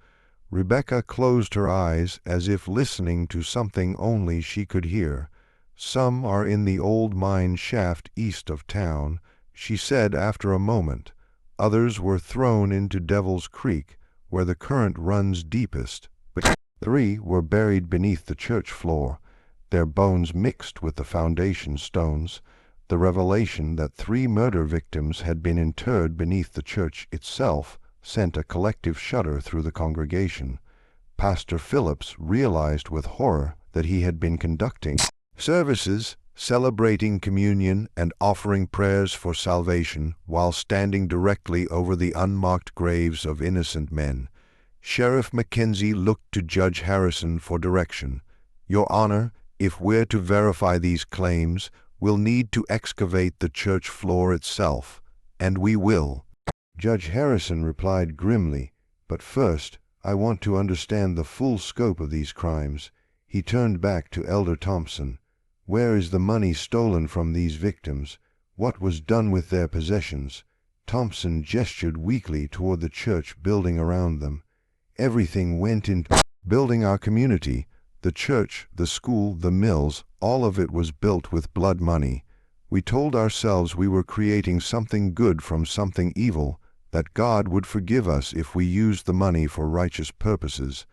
Rebecca closed her eyes as if listening to something only she could hear. "Some are in the old mine shaft east of town," she said after a moment. "Others were thrown into Devil's Creek, where the current runs deepest, but 3 were buried beneath the church floor, their bones mixed with the foundation stones." The revelation that 3 murder victims had been interred beneath the church itself sent a collective shudder through the congregation. Pastor Phillips realized with horror that he had been conducting services, celebrating communion and offering prayers for salvation while standing directly over the unmarked graves of innocent men. Sheriff Mackenzie looked to Judge Harrison for direction. "Your Honor, if we're to verify these claims, we'll need to excavate the church floor itself, and we will." Judge Harrison replied grimly, "But first, I want to understand the full scope of these crimes." He turned back to Elder Thompson. "Where is the money stolen from these victims? What was done with their possessions?" Thompson gestured weakly toward the church building around them. "Everything went into building our community. The church, the school, the mills, all of it was built with blood money. We told ourselves we were creating something good from something evil, that God would forgive us if we used the money for righteous purposes."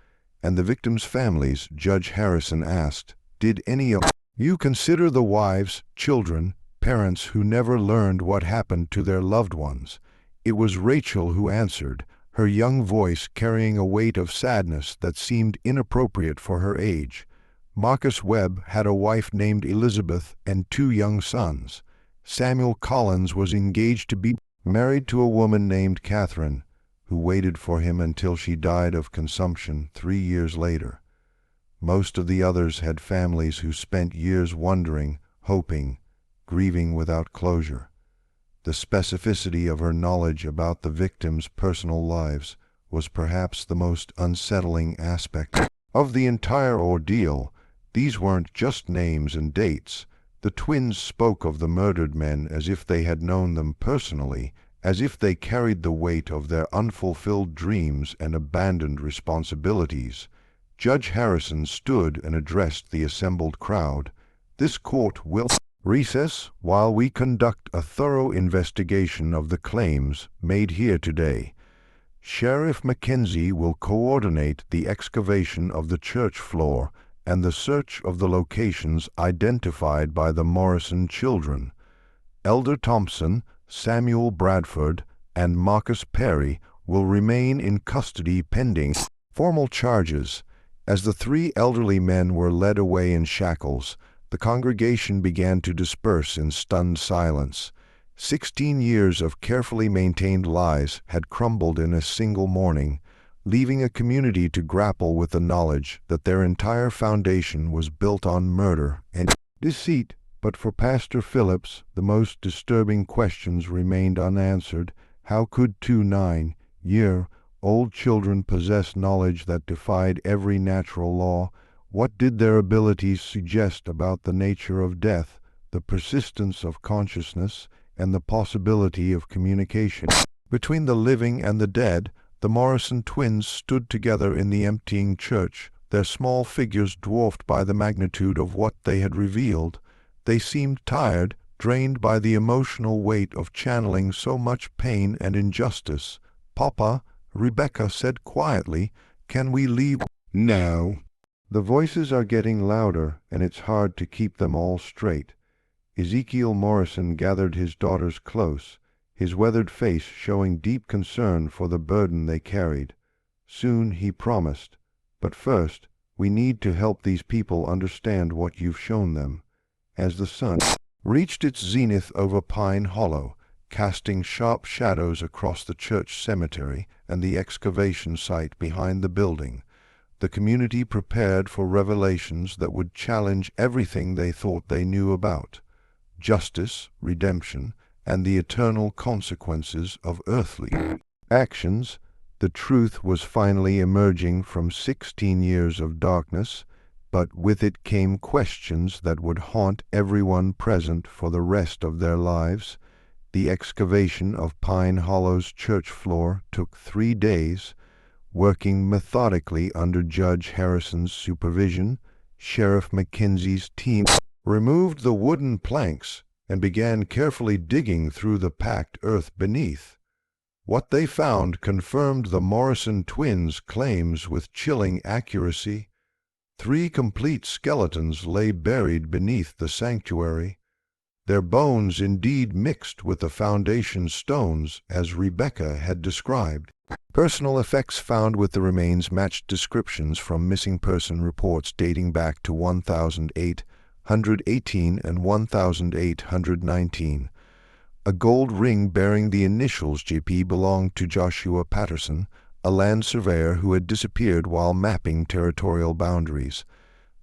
"And the victims' families," Judge Harrison asked, "did any of you consider the wives, children, parents who never learned what happened to their loved ones?" It was Rachel who answered, her young voice carrying a weight of sadness that seemed inappropriate for her age. "Marcus Webb had a wife named Elizabeth and 2 young sons. Samuel Collins was engaged to be married to a woman named Catherine, who waited for him until she died of consumption 3 years later. Most of the others had families who spent years wondering, hoping, grieving without closure." The specificity of her knowledge about the victims' personal lives was perhaps the most unsettling aspect of the entire ordeal. These weren't just names and dates. The twins spoke of the murdered men as if they had known them personally, as if they carried the weight of their unfulfilled dreams and abandoned responsibilities. Judge Harrison stood and addressed the assembled crowd. "This court will recess while we conduct a thorough investigation of the claims made here today. Sheriff Mackenzie will coordinate the excavation of the church floor and the search of the locations identified by the Morrison children. Elder Thompson, Samuel Bradford, and Marcus Perry will remain in custody pending formal charges." As the 3 elderly men were led away in shackles, the congregation began to disperse in stunned silence. 16 years of carefully maintained lies had crumbled in a single morning, leaving a community to grapple with the knowledge that their entire foundation was built on murder and deceit. But for Pastor Phillips, the most disturbing questions remained unanswered. How could 2 9-year-old children possess knowledge that defied every natural law? What did their abilities suggest about the nature of death, the persistence of consciousness, and the possibility of communication between the living and the dead? The Morrison twins stood together in the emptying church, their small figures dwarfed by the magnitude of what they had revealed. They seemed tired, drained by the emotional weight of channeling so much pain and injustice. "Papa," Rebecca said quietly, "can we leave now? The voices are getting louder, and it's hard to keep them all straight." Ezekiel Morrison gathered his daughters close, his weathered face showing deep concern for the burden they carried. "Soon," he promised, "but first, we need to help these people understand what you've shown them." As the sun reached its zenith over Pine Hollow, casting sharp shadows across the church cemetery and the excavation site behind the building, the community prepared for revelations that would challenge everything they thought they knew about justice, redemption, and the eternal consequences of earthly actions, the truth was finally emerging from 16 years of darkness, but with it came questions that would haunt everyone present for the rest of their lives. The excavation of Pine Hollow's church floor took 3 days. Working methodically under Judge Harrison's supervision, Sheriff Mackenzie's team removed the wooden planks and began carefully digging through the packed earth beneath. What they found confirmed the Morrison twins' claims with chilling accuracy. 3 complete skeletons lay buried beneath the sanctuary, their bones indeed mixed with the foundation stones as Rebecca had described. Personal effects found with the remains matched descriptions from missing person reports dating back to 1818 and 1819. A gold ring bearing the initials JP belonged to Joshua Patterson, a land surveyor who had disappeared while mapping territorial boundaries.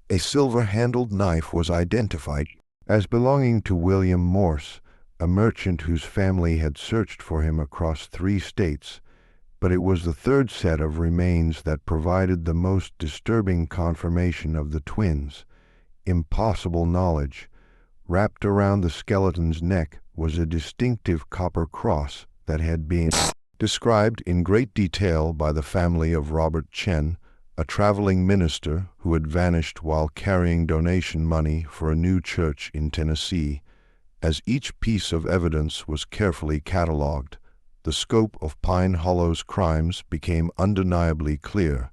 A silver-handled knife was identified as belonging to William Morse, a merchant whose family had searched for him across 3 states, but it was the third set of remains that provided the most disturbing confirmation of the twins. Impossible knowledge. Wrapped around the skeleton's neck was a distinctive copper cross that had been described in great detail by the family of Robert Chen, a traveling minister who had vanished while carrying donation money for a new church in Tennessee. As each piece of evidence was carefully catalogued, the scope of Pine Hollow's crimes became undeniably clear.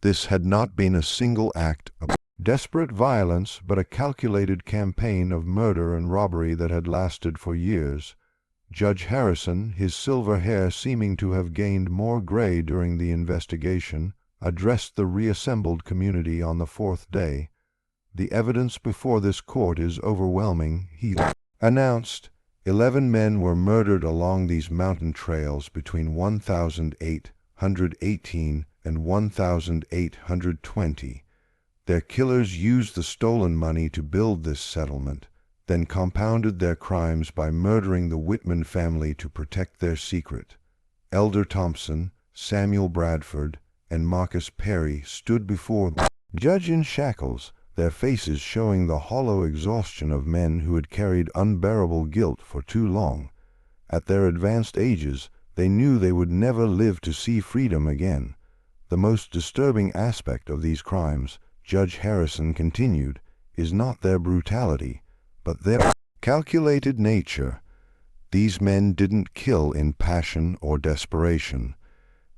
This had not been a single act of desperate violence, but a calculated campaign of murder and robbery that had lasted for years. Judge Harrison, his silver hair seeming to have gained more gray during the investigation, addressed the reassembled community on the 4th day. "The evidence before this court is overwhelming," he announced. 11 men were murdered along these mountain trails between 1818 and 1820. Their killers used the stolen money to build this settlement, then compounded their crimes by murdering the Whitman family to protect their secret. Elder Thompson, Samuel Bradford, and Marcus Perry stood before the judge in shackles, their faces showing the hollow exhaustion of men who had carried unbearable guilt for too long. At their advanced ages, they knew they would never live to see freedom again. The most disturbing aspect of these crimes, Judge Harrison continued, is not their brutality, but their calculated nature. These men didn't kill in passion or desperation.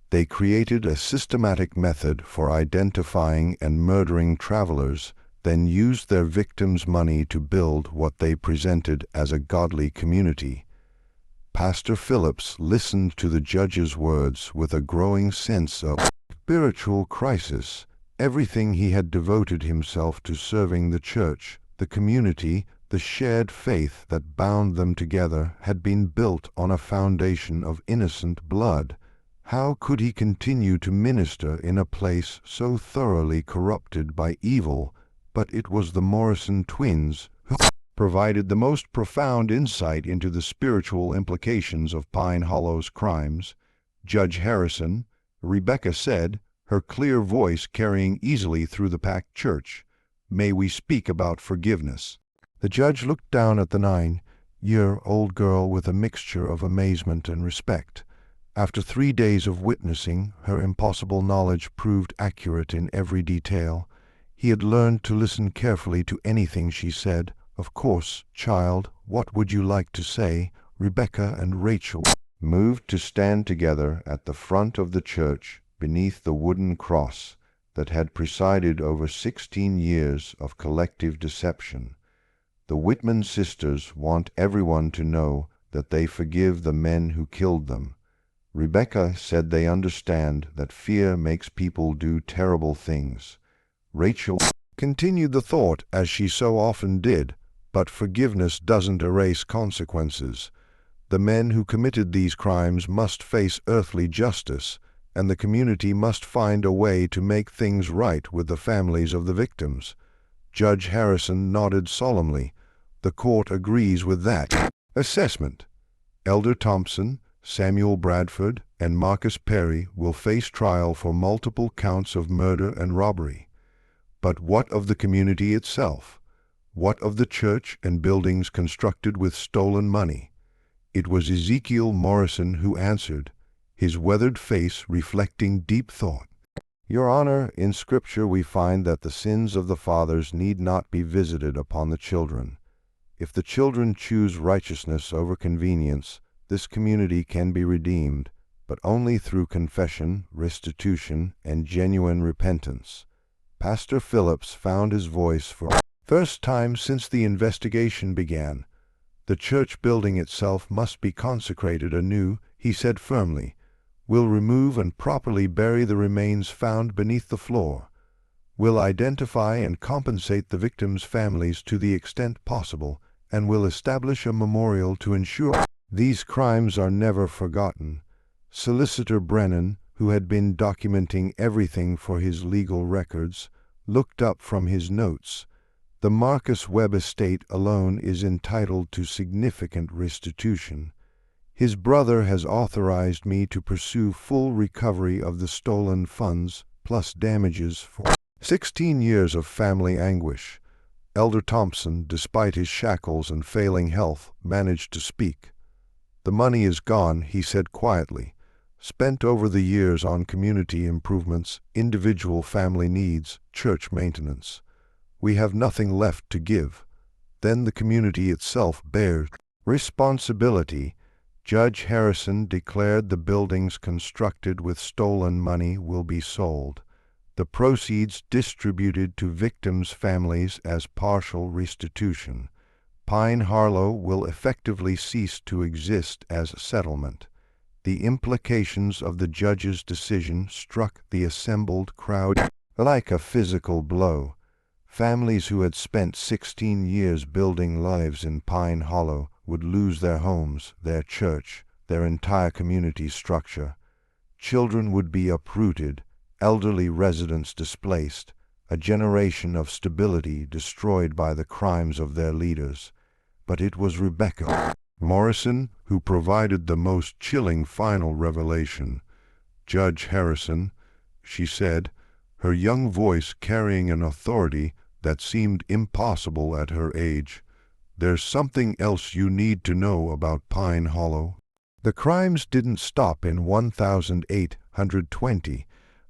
They created a systematic method for identifying and murdering travelers, then used their victims' money to build what they presented as a godly community. Pastor Phillips listened to the judge's words with a growing sense of spiritual crisis. Everything he had devoted himself to serving the church, the community, the shared faith that bound them together had been built on a foundation of innocent blood. How could he continue to minister in a place so thoroughly corrupted by evil? But it was the Morrison twins who provided the most profound insight into the spiritual implications of Pine Hollow's crimes. Judge Harrison, Rebecca said, her clear voice carrying easily through the packed church, "May we speak about forgiveness?" The judge looked down at the 9-year-old girl with a mixture of amazement and respect. After 3 days of witnessing, her impossible knowledge proved accurate in every detail. He had learned to listen carefully to anything she said. "Of course, child, what would you like to say?" Rebecca and Rachel moved to stand together at the front of the church beneath the wooden cross that had presided over 16 years of collective deception. The Whitman sisters want everyone to know that they forgive the men who killed them. Rebecca said they understand that fear makes people do terrible things. Rachel continued the thought, as she so often did, but forgiveness doesn't erase consequences. The men who committed these crimes must face earthly justice, and the community must find a way to make things right with the families of the victims. Judge Harrison nodded solemnly. The court agrees with that assessment. Elder Thompson, Samuel Bradford and Marcus Perry will face trial for multiple counts of murder and robbery. But what of the community itself? What of the church and buildings constructed with stolen money? It was Ezekiel Morrison who answered, his weathered face reflecting deep thought. Your Honor, in Scripture we find that the sins of the fathers need not be visited upon the children. If the children choose righteousness over convenience, this community can be redeemed, but only through confession, restitution, and genuine repentance. Pastor Phillips found his voice for the first time since the investigation began. The church building itself must be consecrated anew, he said firmly. We'll remove and properly bury the remains found beneath the floor. We'll identify and compensate the victims' families to the extent possible, and we'll establish a memorial to ensure these crimes are never forgotten. Solicitor Brennan, who had been documenting everything for his legal records, looked up from his notes. The Marcus Webb estate alone is entitled to significant restitution. His brother has authorized me to pursue full recovery of the stolen funds, plus damages for 16 years of family anguish. Elder Thompson, despite his shackles and failing health, managed to speak. The money is gone, he said quietly, spent over the years on community improvements, individual family needs, church maintenance. We have nothing left to give. Then the community itself bears responsibility. Judge Harrison declared the buildings constructed with stolen money will be sold. The proceeds distributed to victims' families as partial restitution. Pine Harlow will effectively cease to exist as a settlement. The implications of the judge's decision struck the assembled crowd like a physical blow. Families who had spent 16 years building lives in Pine Hollow would lose their homes, their church, their entire community structure. Children would be uprooted, elderly residents displaced, a generation of stability destroyed by the crimes of their leaders. But it was Rebecca Morrison who provided the most chilling final revelation. Judge Harrison, she said, her young voice carrying an authority that seemed impossible at her age. There's something else you need to know about Pine Hollow. The crimes didn't stop in 1820.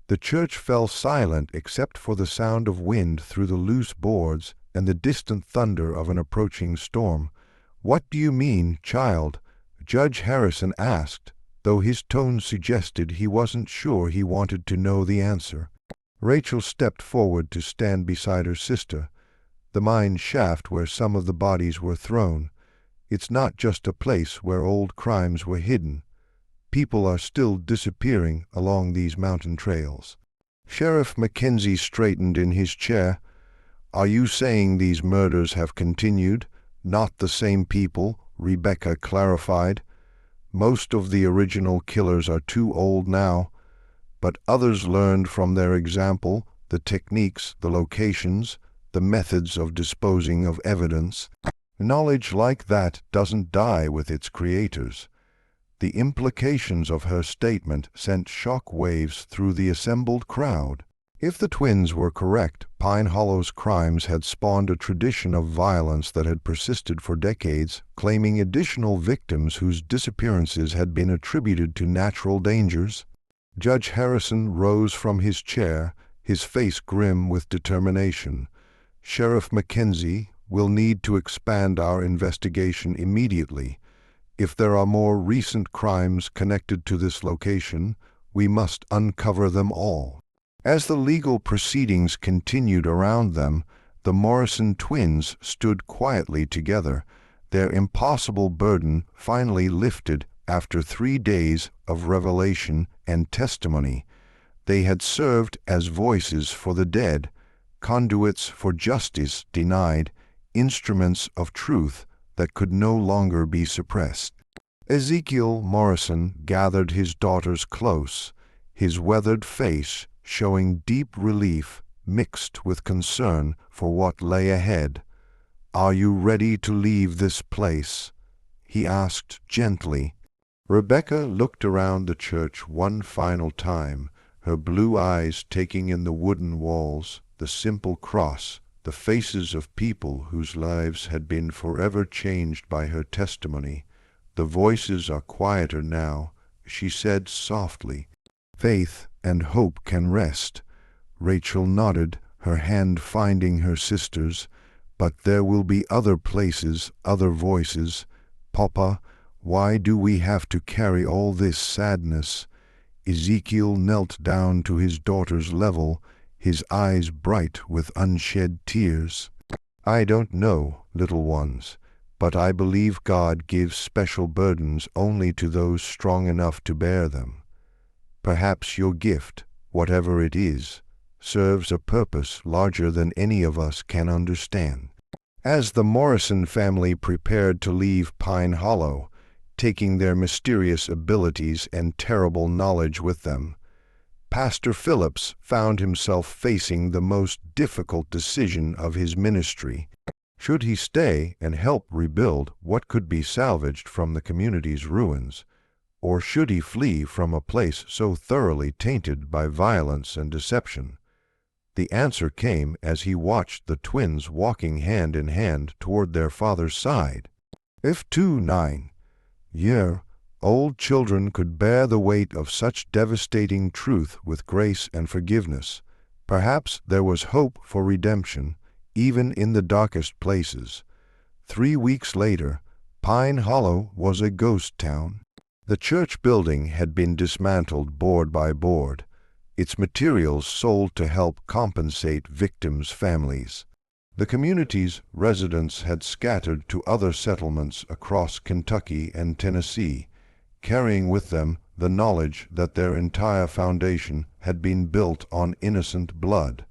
The church fell silent except for the sound of wind through the loose boards and the distant thunder of an approaching storm. What do you mean, child? Judge Harrison asked, though his tone suggested he wasn't sure he wanted to know the answer. Rachel stepped forward to stand beside her sister. The mine shaft where some of the bodies were thrown. It's not just a place where old crimes were hidden. People are still disappearing along these mountain trails. Sheriff Mackenzie straightened in his chair. Are you saying these murders have continued? Not the same people, Rebecca clarified. Most of the original killers are too old now, but others learned from their example, the techniques, the locations, the methods of disposing of evidence. Knowledge like that doesn't die with its creators. The implications of her statement sent shock waves through the assembled crowd. If the twins were correct, Pine Hollow's crimes had spawned a tradition of violence that had persisted for decades, claiming additional victims whose disappearances had been attributed to natural dangers. Judge Harrison rose from his chair, his face grim with determination. Sheriff Mackenzie will need to expand our investigation immediately. If there are more recent crimes connected to this location, we must uncover them all. As the legal proceedings continued around them, the Morrison twins stood quietly together, their impossible burden finally lifted after 3 days of revelation and testimony. They had served as voices for the dead, conduits for justice denied, instruments of truth that could no longer be suppressed. Ezekiel Morrison gathered his daughters close, his weathered face showing deep relief mixed with concern for what lay ahead. "Are you ready to leave this place?" he asked gently. Rebecca looked around the church one final time, her blue eyes taking in the wooden walls, the simple cross, the faces of people whose lives had been forever changed by her testimony. The voices are quieter now. She said softly, "Faith and hope can rest." Rachel nodded, her hand finding her sister's. "But there will be other places, other voices. Papa, why do we have to carry all this sadness?" Ezekiel knelt down to his daughter's level, his eyes bright with unshed tears. "I don't know, little ones, but I believe God gives special burdens only to those strong enough to bear them. Perhaps your gift, whatever it is, serves a purpose larger than any of us can understand." As the Morrison family prepared to leave Pine Hollow, taking their mysterious abilities and terrible knowledge with them, Pastor Phillips found himself facing the most difficult decision of his ministry. Should he stay and help rebuild what could be salvaged from the community's ruins, or should he flee from a place so thoroughly tainted by violence and deception? The answer came as he watched the twins walking hand in hand toward their father's side. If 2-9-year-old children could bear the weight of such devastating truth with grace and forgiveness, perhaps there was hope for redemption, even in the darkest places. 3 weeks later, Pine Hollow was a ghost town. The church building had been dismantled board by board, its materials sold to help compensate victims' families. The community's residents had scattered to other settlements across Kentucky and Tennessee, carrying with them the knowledge that their entire foundation had been built on innocent blood.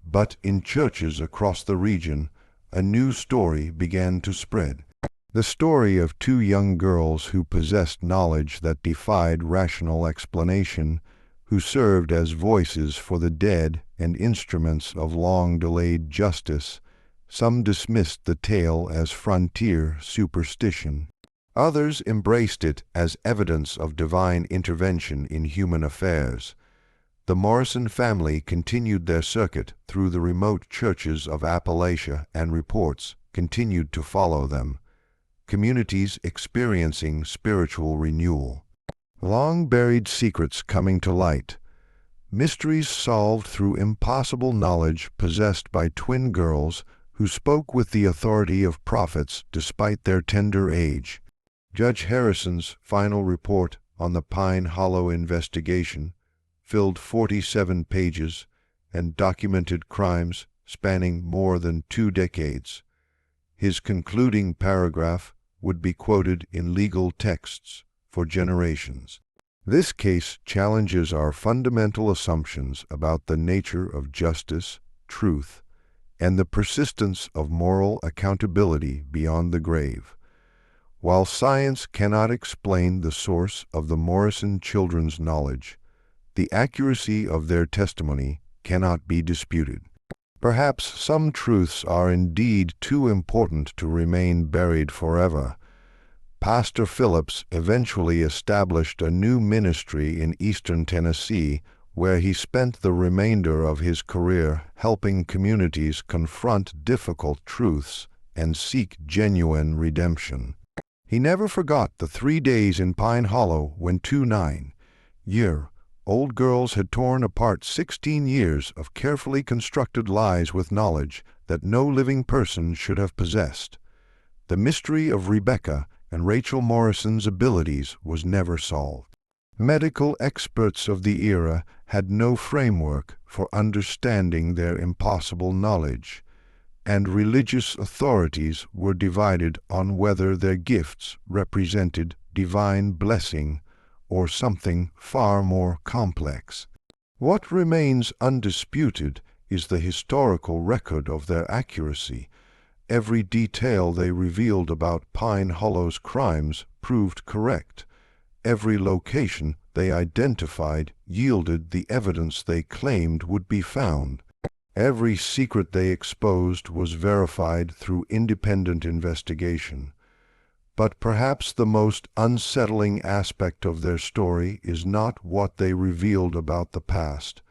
But in churches across the region, a new story began to spread. The story of 2 young girls who possessed knowledge that defied rational explanation, who served as voices for the dead and instruments of long-delayed justice. Some dismissed the tale as frontier superstition. Others embraced it as evidence of divine intervention in human affairs. The Morrison family continued their circuit through the remote churches of Appalachia, and reports continued to follow them. Communities experiencing spiritual renewal. Long-buried secrets coming to light. Mysteries solved through impossible knowledge possessed by twin girls who spoke with the authority of prophets despite their tender age. Judge Harrison's final report on the Pine Hollow investigation filled 47 pages and documented crimes spanning more than 2 decades. His concluding paragraph would be quoted in legal texts for generations. This case challenges our fundamental assumptions about the nature of justice, truth, and the persistence of moral accountability beyond the grave. While science cannot explain the source of the Morrison children's knowledge, the accuracy of their testimony cannot be disputed. Perhaps some truths are indeed too important to remain buried forever. Pastor Phillips eventually established a new ministry in eastern Tennessee, where he spent the remainder of his career helping communities confront difficult truths and seek genuine redemption. He never forgot the 3 days in Pine Hollow when 2 9-year-old girls had torn apart 16 years of carefully constructed lies with knowledge that no living person should have possessed. The mystery of Rebecca and Rachel Morrison's abilities was never solved. Medical experts of the era had no framework for understanding their impossible knowledge, and religious authorities were divided on whether their gifts represented divine blessing or something far more complex. What remains undisputed is the historical record of their accuracy. Every detail they revealed about Pine Hollow's crimes proved correct. Every location they identified yielded the evidence they claimed would be found. Every secret they exposed was verified through independent investigation. But perhaps the most unsettling aspect of their story is not what they revealed about the past,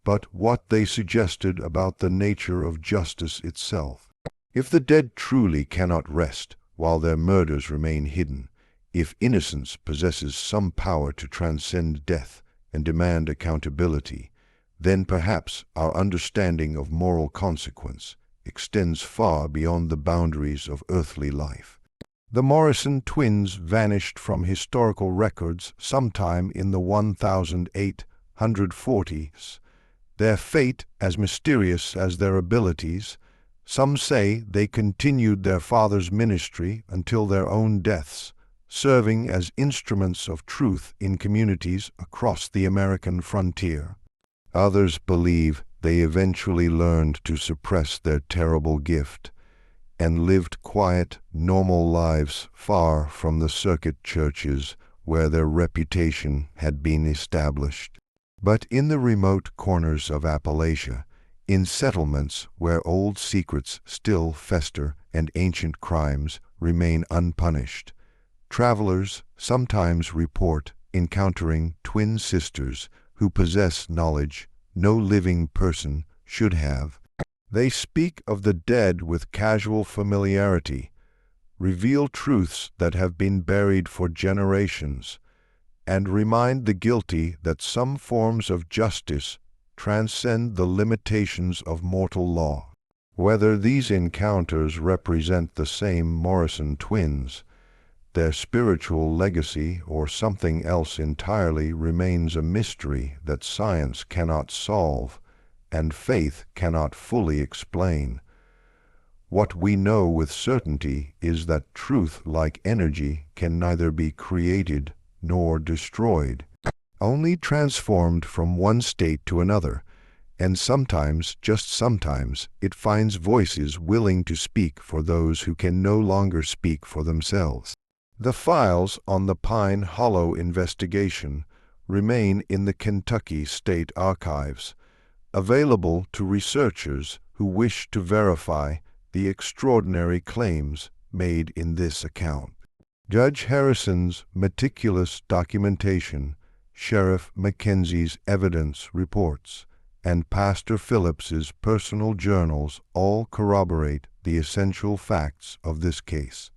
but what they suggested about the nature of justice itself. If the dead truly cannot rest while their murders remain hidden, if innocence possesses some power to transcend death and demand accountability, then perhaps our understanding of moral consequence extends far beyond the boundaries of earthly life. The Morrison twins vanished from historical records sometime in the 1840s. Their fate as mysterious as their abilities. Some say they continued their father's ministry until their own deaths, serving as instruments of truth in communities across the American frontier. Others believe they eventually learned to suppress their terrible gift and lived quiet, normal lives far from the circuit churches where their reputation had been established. But in the remote corners of Appalachia, in settlements where old secrets still fester and ancient crimes remain unpunished, travelers sometimes report encountering twin sisters who possess knowledge no living person should have. They speak of the dead with casual familiarity, reveal truths that have been buried for generations, and remind the guilty that some forms of justice transcend the limitations of mortal law. Whether these encounters represent the same Morrison twins, their spiritual legacy, or something else entirely remains a mystery that science cannot solve and faith cannot fully explain. What we know with certainty is that truth, like energy, can neither be created nor destroyed, only transformed from one state to another, and sometimes, just sometimes, it finds voices willing to speak for those who can no longer speak for themselves. The files on the Pine Hollow investigation remain in the Kentucky State Archives, available to researchers who wish to verify the extraordinary claims made in this account. Judge Harrison's meticulous documentation, Sheriff Mackenzie's evidence reports, and Pastor Phillips's personal journals all corroborate the essential facts of this case.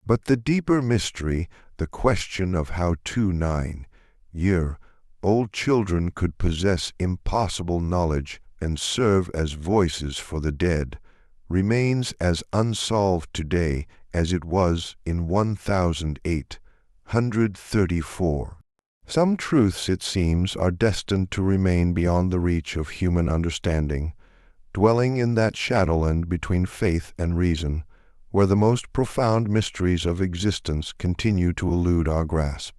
But the deeper mystery, the question of how 2 9-year-old children could possess impossible knowledge and serve as voices for the dead, remains as unsolved today as it was in 1834. Some truths, it seems, are destined to remain beyond the reach of human understanding, dwelling in that shadowland between faith and reason, where the most profound mysteries of existence continue to elude our grasp.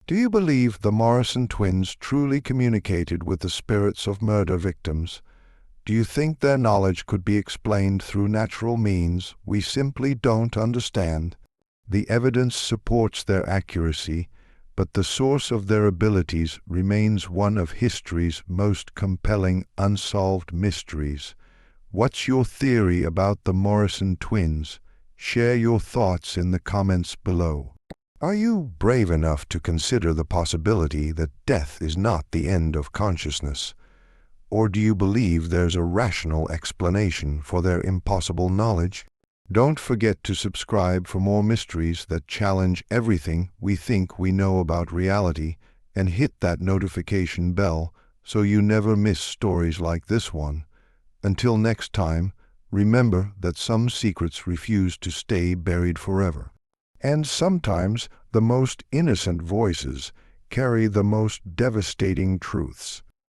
Do you believe the Morrison twins truly communicated with the spirits of murder victims? Do you think their knowledge could be explained through natural means we simply don't understand? The evidence supports their accuracy, but the source of their abilities remains one of history's most compelling unsolved mysteries. What's your theory about the Morrison twins? Share your thoughts in the comments below. Are you brave enough to consider the possibility that death is not the end of consciousness? Or do you believe there's a rational explanation for their impossible knowledge? Don't forget to subscribe for more mysteries that challenge everything we think we know about reality, and hit that notification bell so you never miss stories like this one. Until next time, remember that some secrets refuse to stay buried forever. And sometimes the most innocent voices carry the most devastating truths.